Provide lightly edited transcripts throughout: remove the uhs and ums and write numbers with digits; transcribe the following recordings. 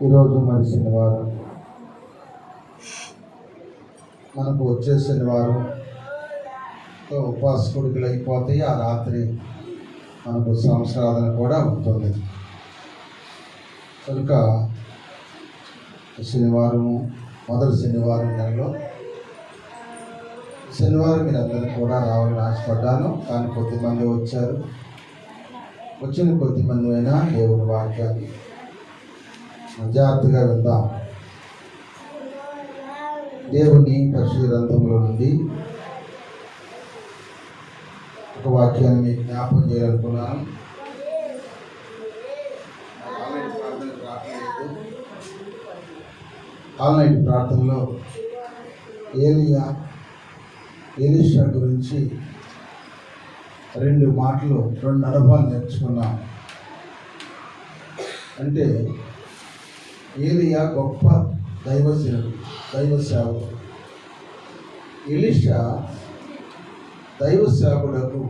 ఈరోజు మరి శనివారం, మనకు వచ్చే శనివారం ఉపవాస కొడుకులు అయిపోతాయి. ఆ రాత్రి మనకు సంవత్సరాలను కూడా ఉంటుంది. కనుక శనివారం, మొదటి శనివారం నెలలో శనివారం మీరు అందరూ కూడా రావాలని ఆశపడ్డాను. కానీ కొద్దిమంది వచ్చారు. వచ్చిన కొద్దిమంది అయినా దేవుని వాక్యాన్ని జాగ్రత్తగా విందాం. దేవుని పరిశుద్ధ గ్రంథంలో నుండి ఒక వాక్యాన్ని మీకు జ్ఞాపకం చేయాలనుకున్నాను. ఆన్లైన్ ప్రార్థనలో ఎలీషా గురించి రెండు అనుభవాలు నేర్చుకున్నాం. అంటే ఏలియా గొప్ప దైవ సేవకుడు, ఎలీషా దైవ సేవకులకు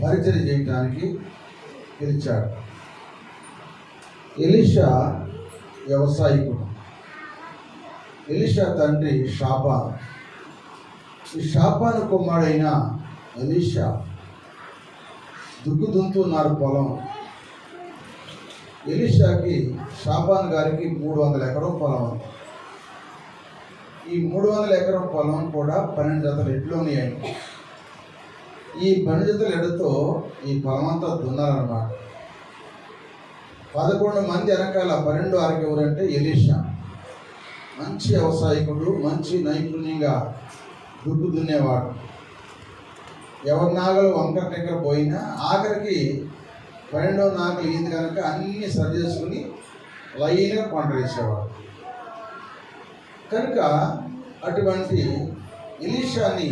పరిచయం చేయడానికి పిలిచాడు. ఎలీషా వ్యవసాయకుడు. ఎలీషా తండ్రి షాపాన్. ఈ షాపాను కుమారుడైన ఎలీషా దున్నుతున్నారు పొలం. ఎలీషాకి షాపాన్ గారికి 300 ఎకరం పొలం. ఈ 300 ఎకరం పొలం కూడా 12 జతల ఎడ్లు ఉన్నాయి. ఈ 12 జతల ఎడ్లతో ఈ పొలం అంతా దున్నారన్నమాట. 11 మంది వెనకాల 12 వారికి ఎవరంటే ఎలీషా. మంచి వ్యవసాయకుడు, మంచి నైపుణ్యంగా దున్నేవాడు. ఎవరి నాగలు వంకర టెక్కర పోయినా ఆఖరికి 12వ నాగలు ఈంది కనుక అన్నీ సరి చేసుకుని లైన్గా పంట వేసేవాడు. కనుక అటువంటి ఎలీషాని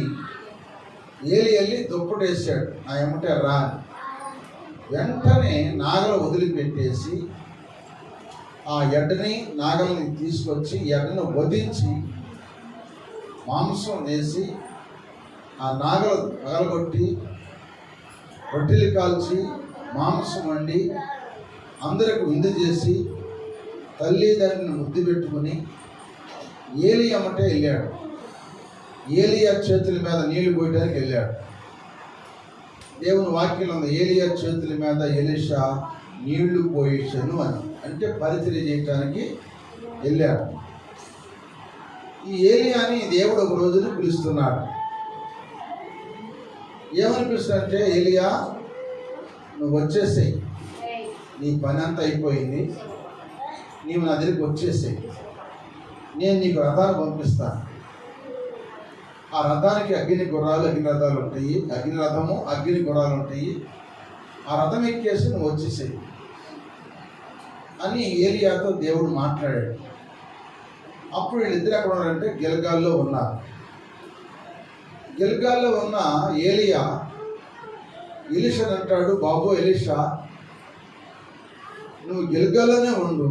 వెళ్ళి దుప్పటేసాడు. ఆ ఏమంటే రా. వెంటనే నాగలు వదిలిపెట్టేసి ఆ ఎడ్డని నాగల్ని తీసుకొచ్చి ఎడ్డను వధించి మాంసం వేసి ఆ నాగలు పగలగొట్టి రొట్టెలు కాల్చి మాంసం వండి అందరికి విందు చేసి తల్లిదండ్రులను ముద్దు పెట్టుకుని ఏలియా అమ్మటే వెళ్ళాడు. ఏలియా చేతుల మీద నీళ్లు పోయడానికి వెళ్ళాడు. దేవుని వాక్యంలో ఉంది, ఏలియా చేతుల మీద ఎలీషా నీళ్లు పోయేసాను అని. అంటే పరిచర్య చేయటానికి వెళ్ళాడు. ఈ ఏలియాని దేవుడు ఒక రోజున పిలుస్తున్నాడు. ఏమని పిలుస్తాడంటే, ఏలియా నువ్వు వచ్చేసేయి, నీ పని అంతా అయిపోయింది, నీవు నా దగ్గరికి వచ్చేసేయి, నేను నీకు రథాన్ని పంపిస్తాను. ఆ రథానికి అగ్ని రథాలు ఉంటాయి, అగ్ని గుర్రాలు ఉంటాయి. ఆ రథం ఎక్కేసి నువ్వు వచ్చేసేయి అని ఏలియాతో దేవుడు మాట్లాడాడు. అప్పుడు వీళ్ళిద్దరు ఎక్కడ ఉన్నారంటే గిల్గాల్లో ఉన్నారు. గిల్గాల్లో ఉన్న ఏలియా ఎలీషాని అంటాడు, బాబు ఎలీషా నువ్వు గిల్గాల్లోనే ఉండు,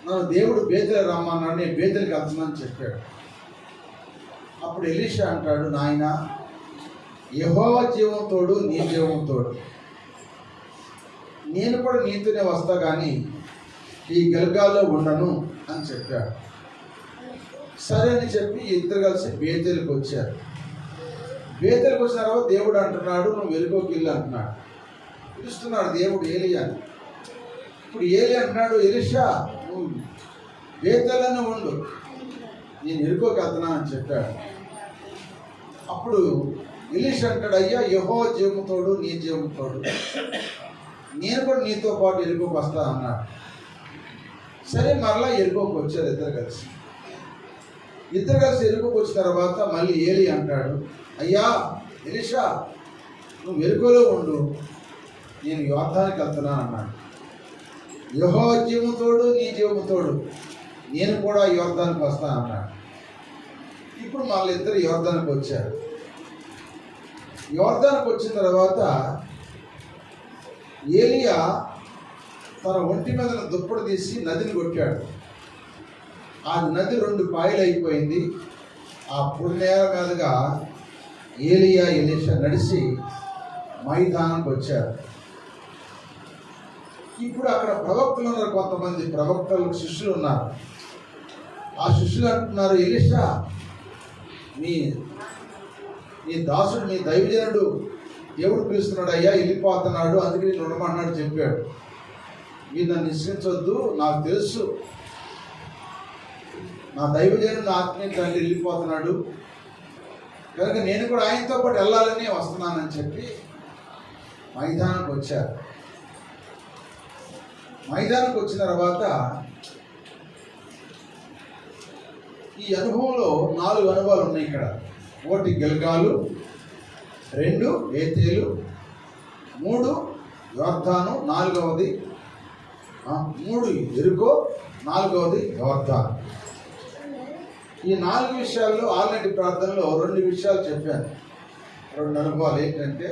నన్ను దేవుడు బేతెలు రమ్మన్నాడు, నేను బేతెలకి వెళ్తున్నానని చెప్పాడు. అప్పుడు ఎలీషా అంటాడు, నాయన యెహోవా జీవం తోడు, నీ జీవం తోడు, నేను కూడా నీతోనే వస్తా కానీ ఈ గిల్గాల్లో ఉండను అని చెప్పాడు. సరే అని చెప్పి ఇద్దరు కలిసి బేతెలకు వచ్చారు. బేతెలకు వచ్చిన తర్వాత దేవుడు అంటున్నాడు, నువ్వు వెలుగుకి వెళ్ళు అంటున్నాడు. పిలుస్తున్నాడు దేవుడు ఏలియాని. ఇప్పుడు ఏలియా అంటున్నాడు, ఎలీషా నువ్వు బేతెల్లోనే ఉండు, నేను ఎరుకోకి వెళ్తున్నానని చెప్పాడు. అప్పుడు ఎలీషా అంటాడు, అయ్యా యెహోవా జీవముతోడు, నీ జీవముతోడు, నేను కూడా నీతో పాటు ఎరుకోకి వస్తా అన్నాడు. సరే మరలా ఎరుకోకి వచ్చారు ఇద్దరు కలిసి ఎరుకోకి వచ్చిన తర్వాత మళ్ళీ ఏలి అంటాడు, అయ్యా ఎలీషా నువ్వు ఎరుకోలో ఉండు, నేను యోర్దానికి వెళ్తున్నాను అన్నాడు. యెహోవా జీవముతోడు, నీ జీవముతోడు, నేను కూడా యోర్దానికి వస్తాను అన్నాడు. ఇప్పుడు మళ్ళీ ఇద్దరు యోర్దానికి వచ్చారు. యోర్దానికి వచ్చిన తర్వాత ఏలియా తన ఒంటి మీద దుప్పటి తీసి నదిని కొట్టాడు. ఆ నది 2 పాయలు అయిపోయింది. ఆ పుణ్యాల మీదుగా ఎలీషా నడిచి మైదానానికి వచ్చారు. ఇప్పుడు అక్కడ ప్రవక్తలు ఉన్నారు, కొంతమంది ప్రవక్తలు శిష్యులు ఉన్నారు. ఆ శిష్యులు అంటున్నారు, ఎలీషా నీ దాసుడు, నీ దైవజనుడు దేవుడు పిలుస్తున్నాడు అయ్యా, వెళ్ళిపోతున్నాడు, అందుకే నేను ఉండమన్నాడు చెప్పాడు. మీరు నన్ను నిశ్చయించవద్దు, నాకు తెలుసు నా దైవజనుడు ఆత్మీయ తండ్రి వెళ్ళిపోతున్నాడు కనుక నేను కూడా ఆయనతో పాటు వెళ్ళాలని వస్తున్నానని చెప్పి మైదానానికి వచ్చారు. మైదానానికి వచ్చిన తర్వాత ఈ అనుభవంలో 4 అనుభవాలు ఉన్నాయి ఇక్కడ. 1 గిల్గాలు, 2 బేతేలు, 3 యోర్దాను, 4వది 3 యెరికో, 4వది యోర్దాను. ఈ 4 విషయాల్లో ఆల్రెడీ ప్రార్థనలో 2 విషయాలు చెప్పాను. 2 అనుభవాలు ఏంటంటే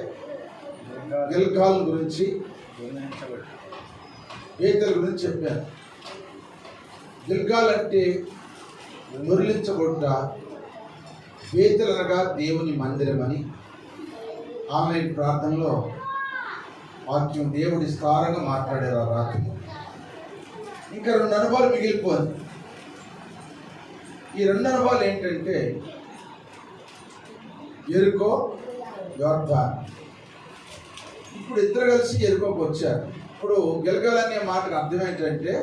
గిల్గాల్ గురించి, బేతేలు గురించి చెప్పాను. గిల్గాల్ అంటే దొరిలించబడ్డ, బేతేలు అనగా దేవుని మందిరం అని ఆన్లైన్ ప్రార్థనలో వాక్యం దేవుడి విస్తారంగా మాట్లాడారు ఆ రాత్రి. ఇంకా 2 అనుభవాలు మిగిలిపోయింది. ఈ 2 అనుభవాలు ఏంటంటే యెరికో, యోర్దాను. ఇప్పుడు ఇద్దరు కలిసి యెరికోకి వచ్చారు. ఇప్పుడు గిల్గాల్ అనే మాటకు అర్థం ఏంటంటే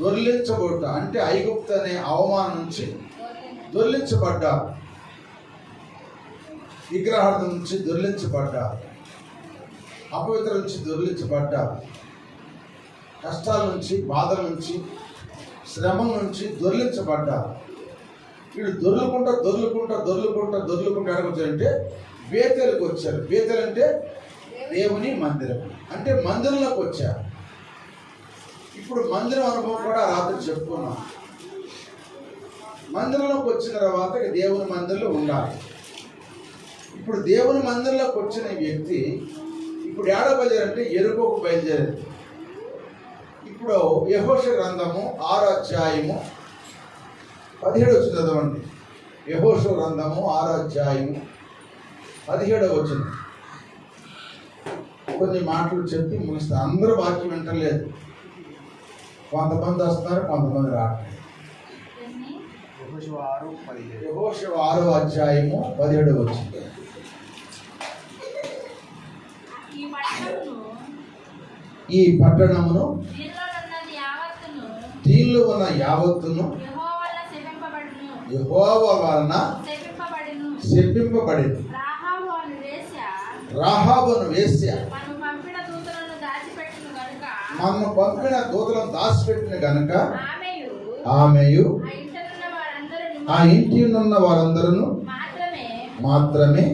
దొర్లించబడ్డ, అంటే ఐగుప్తు అనే అవమానం నుంచి దొర్లించబడ్డా, విగ్రహార్థం నుంచి దొర్లించబడ్డా, అపవిత్ర నుంచి దొర్లించబడ్డా, కష్టాల నుంచి, బాధల నుంచి, శ్రమ నుంచి దొర్లించబడ్డా. వీళ్ళు దొర్లుకుంటా ఎడకొచ్చారంటే బేతేలుకి వచ్చారు. బేతేలు అంటే దేవుని మందిరం, అంటే మందిరంలోకి వచ్చారు. ఇప్పుడు మందిరం అనుభవం కూడా రాత్రి చెప్పుకున్నాం. మందిరంలోకి వచ్చిన తర్వాత దేవుని మందిరంలో ఉండాలి. ఇప్పుడు దేవుని మందిరంలోకి వచ్చిన వ్యక్తి ఇప్పుడు ఏడ బయలుదేరంటే యెరికోకు బయలుదేరారు. ఇప్పుడు యెహోషువ గ్రంథము 6వ అధ్యాయము 17 వచనం చదవండి. యెహోషువ గ్రంథము 6వ అధ్యాయము 17వ వచనం. కొన్ని మాటలు చెప్పి ముగిస్తారు. అందరూ వాక్యం వింటలేదు, కొంతమంది వస్తున్నారు, కొంతమంది రావట్లేదు. యెహోషువ 6వ అధ్యాయము 17వ వచనం. ఈ పట్టణమును దీనిలో ఉన్న యావత్తును యెహోవా వలన శపింపబడింది. రాహాబును వేశ్య మనము పంపిన దూతలను దాచిపెట్టిన గనుక ఆమెయు ఆ ఇంటి ఉన్న వారందరూ మాత్రమే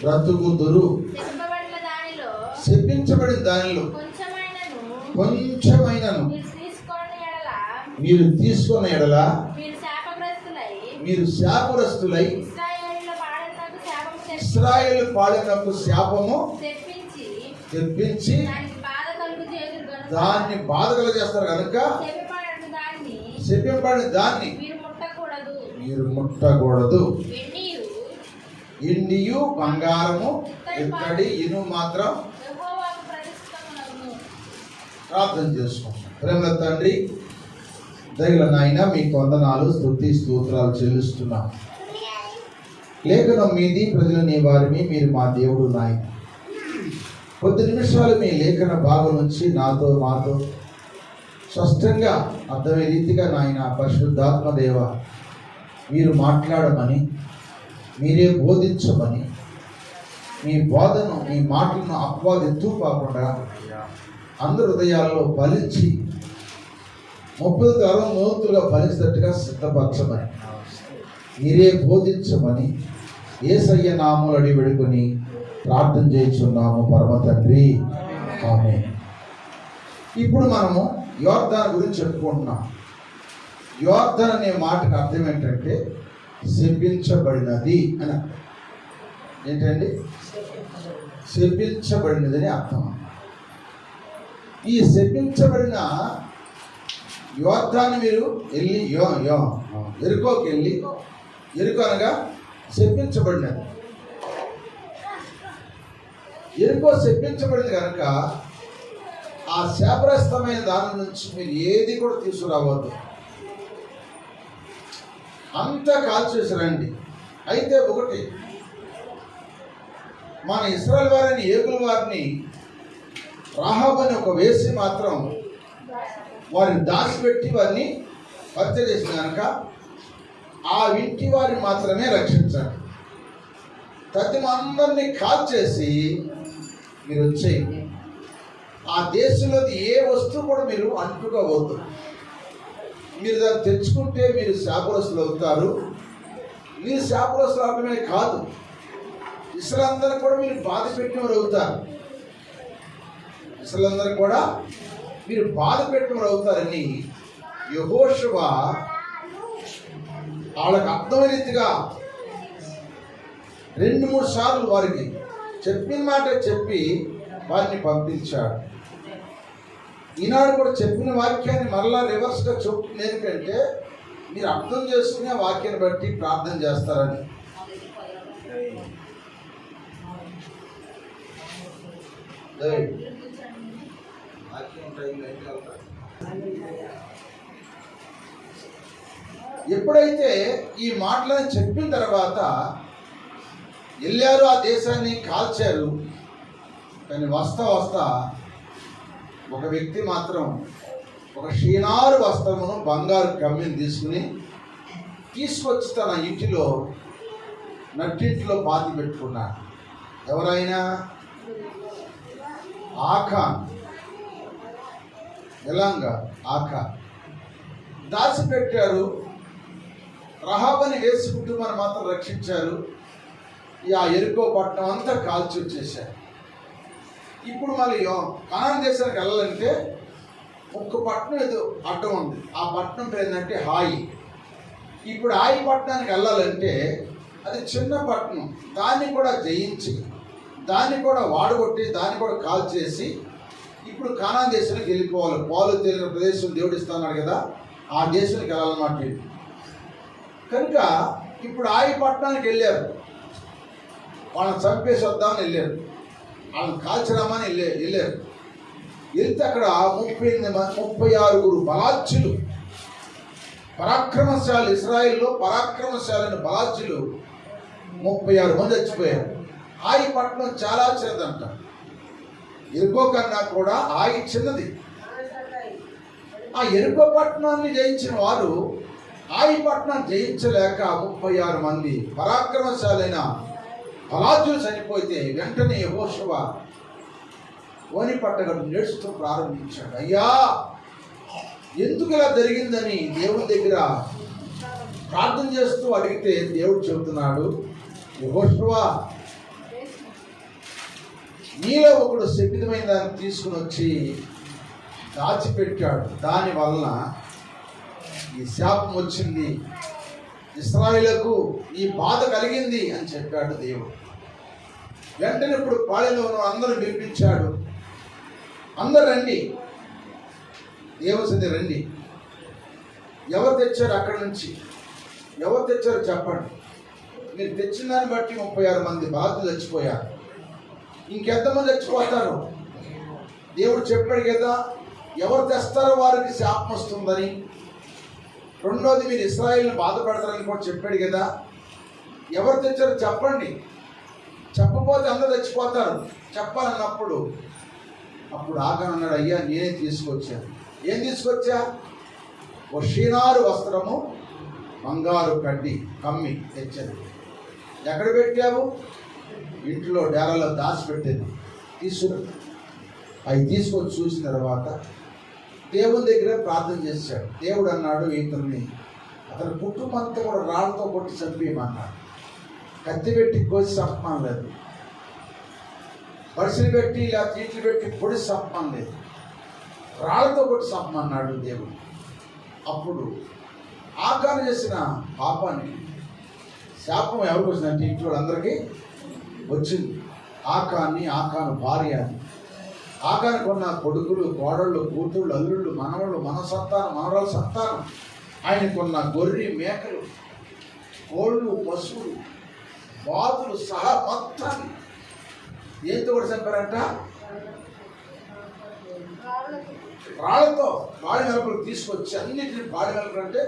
బ్రతుకుదురు. శపించబడిన దానిలో కొంచెమైనను మీరు తీసుకున్న ఎడల మీరు శాపగ్రస్తులై ఇశ్రాయేలు పాలనకు శాపము తెప్పించి దాన్ని బాధ కలుగజేస్తారు కనుక శపింపబడిన దాన్ని మీరు ముట్టకూడదు. ఇండియు బంగారము ఇత్తడి ఇనుము మాత్రం. ప్రార్థన చేసుకుంటాం. ప్రేమ తండ్రి, దయగల నాయన, మీకు వందనాలు, స్తుతి స్తోత్రాలు చెల్లిస్తున్నాం. లేఖనం మీది, ప్రజలు నీ వారిని, మీరు మా దేవుడు నాయన. కొద్ది నిమిషాలు మీ లేఖన భాగం నుంచి నాతో మాతో స్పష్టంగా అర్థమయ్యే రీతిగా నాయన పరిశుద్ధాత్మ దేవ మీరు మాట్లాడమని, మీరే బోధించమని, మీ బోధను, మీ మాటలను అపవాది ఎత్తు కాకుండా అందరి హృదయాల్లో ఫలించి 30-60 ఫలించేటట్టుగా సిద్ధపరచమని, మీరే బోధించమని యేసయ్య నామములో అడిగి వేడుకొని ప్రార్థన చేయించున్నాము పరమ తండ్రి, ఆమేన్. ఇప్పుడు మనము యోర్దాను గురించి చెప్పుకుంటున్నాం. యోర్దాన్ అనే మాటకు అర్థం ఏంటంటే శపించబడినది అని. ఏంటండి? శపించబడినది అని అర్థం. ఈ శపించబడిన యోర్దాను మీరు వెళ్ళి యెరికోకి వెళ్ళి, యెరికో అనగా శపించబడినది. యెరికో శపించబడింది కనుక ఆ శాపగ్రస్తమైన దాని నుంచి మీరు ఏది కూడా తీసుకురావద్దు, అంతా కాల్చేసి రండి. అయితే ఒకటి, మన ఇశ్రాయేలు వారిని, ఏగుల వారిని రాహాబు అని ఒక వేసి మాత్రం వారిని దాచిపెట్టి వారిని హత్య చేసిన కనుక ఆ ఇంటి వారిని మాత్రమే రక్షించండి. అందరినీ కాల్చేసి మీరు వచ్చేయండి. ఆ దేశంలోది ఏ వస్తువు కూడా మీరు అంటుగా వద్దు. మీరు దాన్ని తెచ్చుకుంటే మీరు శాపగ్రస్తులు అవుతారు. మీరు శాపగ్రస్తులు అవడమే కాదు, ఇశ్రాయేలందరూ కూడా మీరు బాధ పెట్టినవారు అవుతారు. ఇశ్రాయేలందరూ కూడా మీరు బాధ పెట్టినవారు అవుతారని యెహోషువ వాళ్ళకి అర్థమైన రీతిగా 2-3 సార్లు వారికి చెప్పిన మాట చెప్పి వారిని పంపించాడు. ఈనాడు కూడా చెప్పిన వాక్యాన్ని మరలా రివర్స్గా చెప్తుంది. ఎందుకంటే మీరు అర్థం చేసుకునే వాక్యాన్ని బట్టి ప్రార్థన చేస్తారని. ఎప్పుడైతే ఈ మాటలను చెప్పిన తర్వాత వెళ్ళారు, ఆ దేశాన్ని కాల్చారు. కానీ వస్తా ఒక వ్యక్తి మాత్రం ఒక షీనారు వస్త్రమును, బంగారు కమ్మిని తీసుకొచ్చి తన ఇంటిలో నట్టింటిలో పాతి పెట్టుకున్నాడు. ఎవరైనా? ఆఖాన్, ఎలాంగా ఆఖాన్ దాచిపెట్టారు. రహాబని వేసి కుటుంబాన్ని మాత్రం రక్షించారు. ఆ యెరికో పట్టణం అంతా కాల్చి వచ్చేసారు. ఇప్పుడు మళ్ళీ కనాన్ దేశానికి వెళ్ళాలంటే ఒక్క పట్టణం ఏదో అడ్డం ఉంది. ఆ పట్టణం పేరు ఏంటంటే హాయి. ఇప్పుడు హాయి పట్టణానికి వెళ్ళాలంటే అది చిన్న పట్టణం, దాన్ని కూడా జయించి, దాన్ని కూడా వాడగొట్టి, దాన్ని కూడా కాల్చేసి ఇప్పుడు కనాన్ దేశానికి వెళ్ళిపోవాలి. పాలు తేలిన ప్రదేశం దేవుడు ఇస్తున్నాడు కదా, ఆ దేశానికి వెళ్ళాలన్నమాట. కనుక ఇప్పుడు హాయి పట్టణానికి వెళ్ళారు. వాళ్ళని చంపేసి వద్దామని వెళ్ళారు, వాళ్ళని కాల్చరామని వెళ్ళారు. వెళ్తే అక్కడ 36 బలాచ్యులు, పరాక్రమశాలు, ఇశ్రాయేల్లో పరాక్రమశాలైన బలాచ్యులు 36 మంది చచ్చిపోయారు. హాయి పట్టణం చాలా చిన్నదంట. యెరికో కన్నా కూడా హాయి చిన్నది. ఆ యెరికో పట్టణాన్ని జయించిన వారు హాయి పట్టణాన్ని జయించలేక 36 మంది పరాక్రమశాలైన బలాచ్యులు చనిపోతే వెంటనే యెహోషువ ఓని పట్టగట్టు నేర్చుతూ ప్రారంభించాడు. అయ్యా, ఎందుకు ఇలా జరిగిందని దేవుని దగ్గర ప్రార్థన చేస్తూ అడిగితే దేవుడు చెబుతున్నాడు, యెహోషువ, నీలో ఒకడు శపితమైన దాన్ని తీసుకుని వచ్చి దాచిపెట్టాడు. దానివలన ఈ శాపం వచ్చింది, ఇశ్రాయేలుకు ఈ బాధ కలిగింది అని చెప్పాడు దేవుడు. వెంటనే ఇప్పుడు పాళెంలో అందరూ పిలిపించాడు. అందరు రండి, దేవసంది రండి. ఎవరు తెచ్చారు అక్కడి నుంచి? ఎవరు తెచ్చారో చెప్పండి. మీరు తెచ్చిన దాన్ని బట్టి 36 మంది బాధితులు చచ్చిపోయారు. ఇంకెంతమంది చచ్చిపోతారు? దేవుడు చెప్పాడు కదా, ఎవరు తెస్తారో వారికి శాపం వస్తుందని. రెండోది, మీరు ఇశ్రాయేలుని బాధ పెడతారని కూడా చెప్పాడు కదా. ఎవరు తెచ్చారో చెప్పండి. చెప్పపోతే అందరూ చచ్చిపోతారు. చెప్పాలన్నప్పుడు అప్పుడు ఆఖాన్ అన్నాడు, అయ్యా, నేనే తీసుకొచ్చాను. ఏం తీసుకొచ్చా? ఓ షీనారు వస్త్రము, బంగారు కమ్మి తెచ్చాను. ఎక్కడ పెట్టావు? ఇంట్లో డేరాలో దాచిపెట్టేది. అవి తీసుకొని చూసిన తర్వాత దేవుని దగ్గర ప్రార్థన చేశాడు. దేవుడు అన్నాడు, అతని కుటుంబం అంతా కూడా రాళ్ళతో కొట్టి చంపేయమన్నాడు. కత్తి పెట్టి కోసి చంపమని లేదు, పరిశీలి పెట్టి ఇలా తీట్లు పెట్టి పొడి చంపమని లేదు, రాళ్ళతో కొట్టి చంపమన్నాడు దేవుడు. అప్పుడు ఆఖాను చేసిన పాపానికి శాపం ఎవరికి వచ్చిందంటే ఇంట్లో అందరికీ వచ్చింది. ఆఖాను భార్య అని. ఆఖానికి ఉన్న కొడుకులు, కోడళ్ళు, కూతుళ్ళు, అల్లుళ్ళు, మనవళ్ళు, మనవరాల సంతానం, ఆయనకున్న గొర్రె, మేకలు, కోళ్ళు, పశువులు, బాతులు సహా మొత్తాన్ని ఏంతో కూడా చంపారంట? రాళ్లతో పాడి వెలుపలకు తీసుకొచ్చి, అన్నిటిని పాడి వెలుపలు అంటే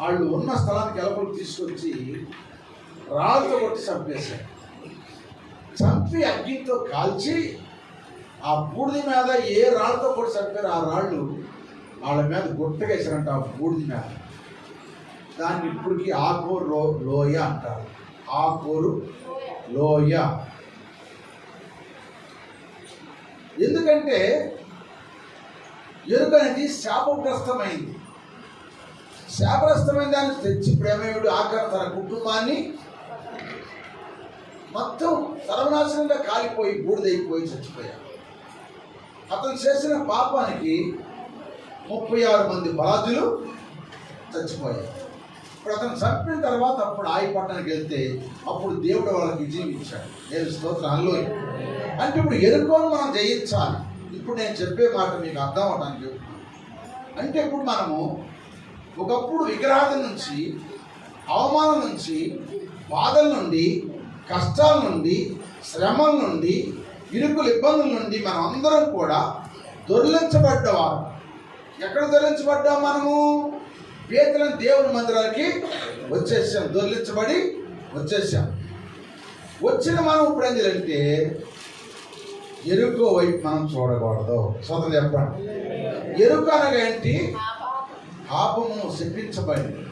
వాళ్ళు ఉన్న స్థలానికి వెలుపలకు తీసుకొచ్చి రాళ్ళతో కొట్టి చంపేశారు. చంపి అగ్నితో కాల్చి ఆ బూడిద మీద ఏ రాళ్ళతో కొట్టి చంపారు ఆ రాళ్ళు వాళ్ళ మీద గుట్టగేసారంట. ఆ బూడిద మీద దాన్ని ఇప్పటికీ ఆకోరు లోయ అంటారు. ఆకోరు లోయ. ఎందుకంటే ఎరుక అనేది శాపగ్రస్తమైంది. శాపగ్రస్తమైన దాన్ని తెచ్చి ప్రేమయుడు ఆఖరి తన కుటుంబాన్ని మొత్తం సర్వనాశనంగా కాలిపోయి బూడిదైపోయి చచ్చిపోయాడు. అతను చేసిన పాపానికి 36 మంది బాధ్యులు చచ్చిపోయారు. ఇప్పుడు అతను చంపిన తర్వాత అప్పుడు పట్టణానికి వెళ్తే అప్పుడు దేవుడు వాళ్ళకి విజయం ఇచ్చాడు. నేను స్తోత్రాల్లో అంటే ఇప్పుడు ఎరుకోను మనం జయించాలి. ఇప్పుడు నేను చెప్పే మాట మీకు అర్థం అవడానికి అంటే ఇప్పుడు మనము ఒకప్పుడు విగ్రహాల నుంచి, అవమానం నుంచి, బాధల నుండి, కష్టాల నుండి, శ్రమల నుండి, ఇరుకుల ఇబ్బందుల నుండి మనం అందరం కూడా దొర్లించబడ్డవారు. ఎక్కడ దొర్లించబడ్డాం? మనము బేతేలు దేవుని మందిరానికి వచ్చేసాం. దొర్లించబడి వచ్చేసాం. వచ్చిన మనం ఇప్పుడు ఏం చేయాలంటే ఎరుకో వైపు మనం చూడకూడదు. సొంతం చెప్పండి. ఎరుక అనగా ఏంటి? పాపము శపించబడింది.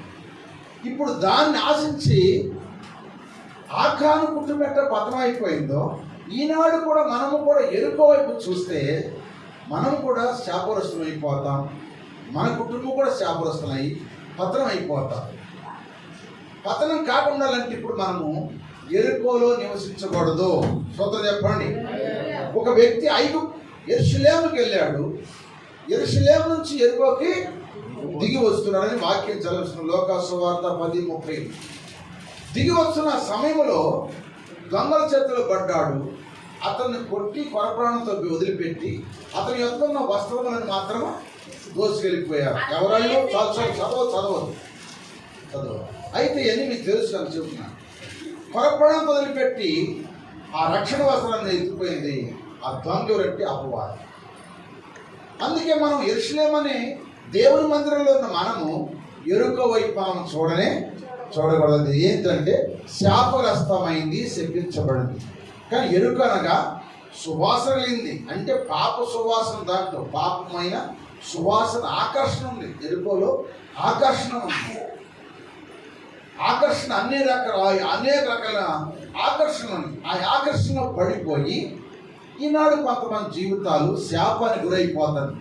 ఇప్పుడు దాన్ని ఆశించి ఆఖాను కుటుంబం ఎట్లా పతనం అయిపోయిందో ఈనాడు కూడా మనము కూడా ఎరుకో వైపు చూస్తే మనం కూడా శాపగ్రస్తులం అయిపోతాం. మన కుటుంబం కూడా శాపగ్రస్తులై పతనం అయిపోతాం. పతనం కాకుండా అంటే ఇప్పుడు మనము ఎరుకోలో నివసించకూడదు. సొంతం చెప్పండి. ఒక వ్యక్తి యెరూషలేముకి వెళ్ళాడు. యెరూషలేము నుంచి ఎరుకోకి దిగి వస్తున్నాడని వాక్యం చదివిస్తున్న లోకాసు సువార్త 10:30. దిగి వస్తున్న సమయంలో దొంగల చేతులు పడ్డాడు. అతన్ని కొట్టి కొరప్రాణంతో వదిలిపెట్టి అతని యొక్క ఉన్న వస్త్రములను మాత్రం దోసుకెళ్ళిపోయారు. ఎవరైనా చదవదు. అయితే అని మీకు తెలుసు అని చెప్తున్నాను. కొరప్రాణంతో వదిలిపెట్టి ఆ రక్షణ వస్త్రాన్ని ఎత్తిపోయింది. ఆ దొంగ ఎవరంటే అపవాది. అందుకే మనం యెరూషలేము అనే దేవుని మందిరంలో ఉన్న మనము ఎరుకో వైపు మనం చూడకూడదు. ఏంటంటే శాపగ్రస్తమైంది, శపించబడింది. కానీ ఎరుక అనగా సువాసన లేనిది. అంటే పాప సువాసన, దాంట్లో పాపమైన సువాసన, ఆకర్షణ ఉంది. ఎరుకలో ఆకర్షణ ఉంది. ఆకర్షణ అనేక రకాల ఆకర్షణ ఉంది. ఆ ఆకర్షణలో పడిపోయి ఈనాడు కొంతమంది జీవితాలు శాపానికి గురైపోతారు.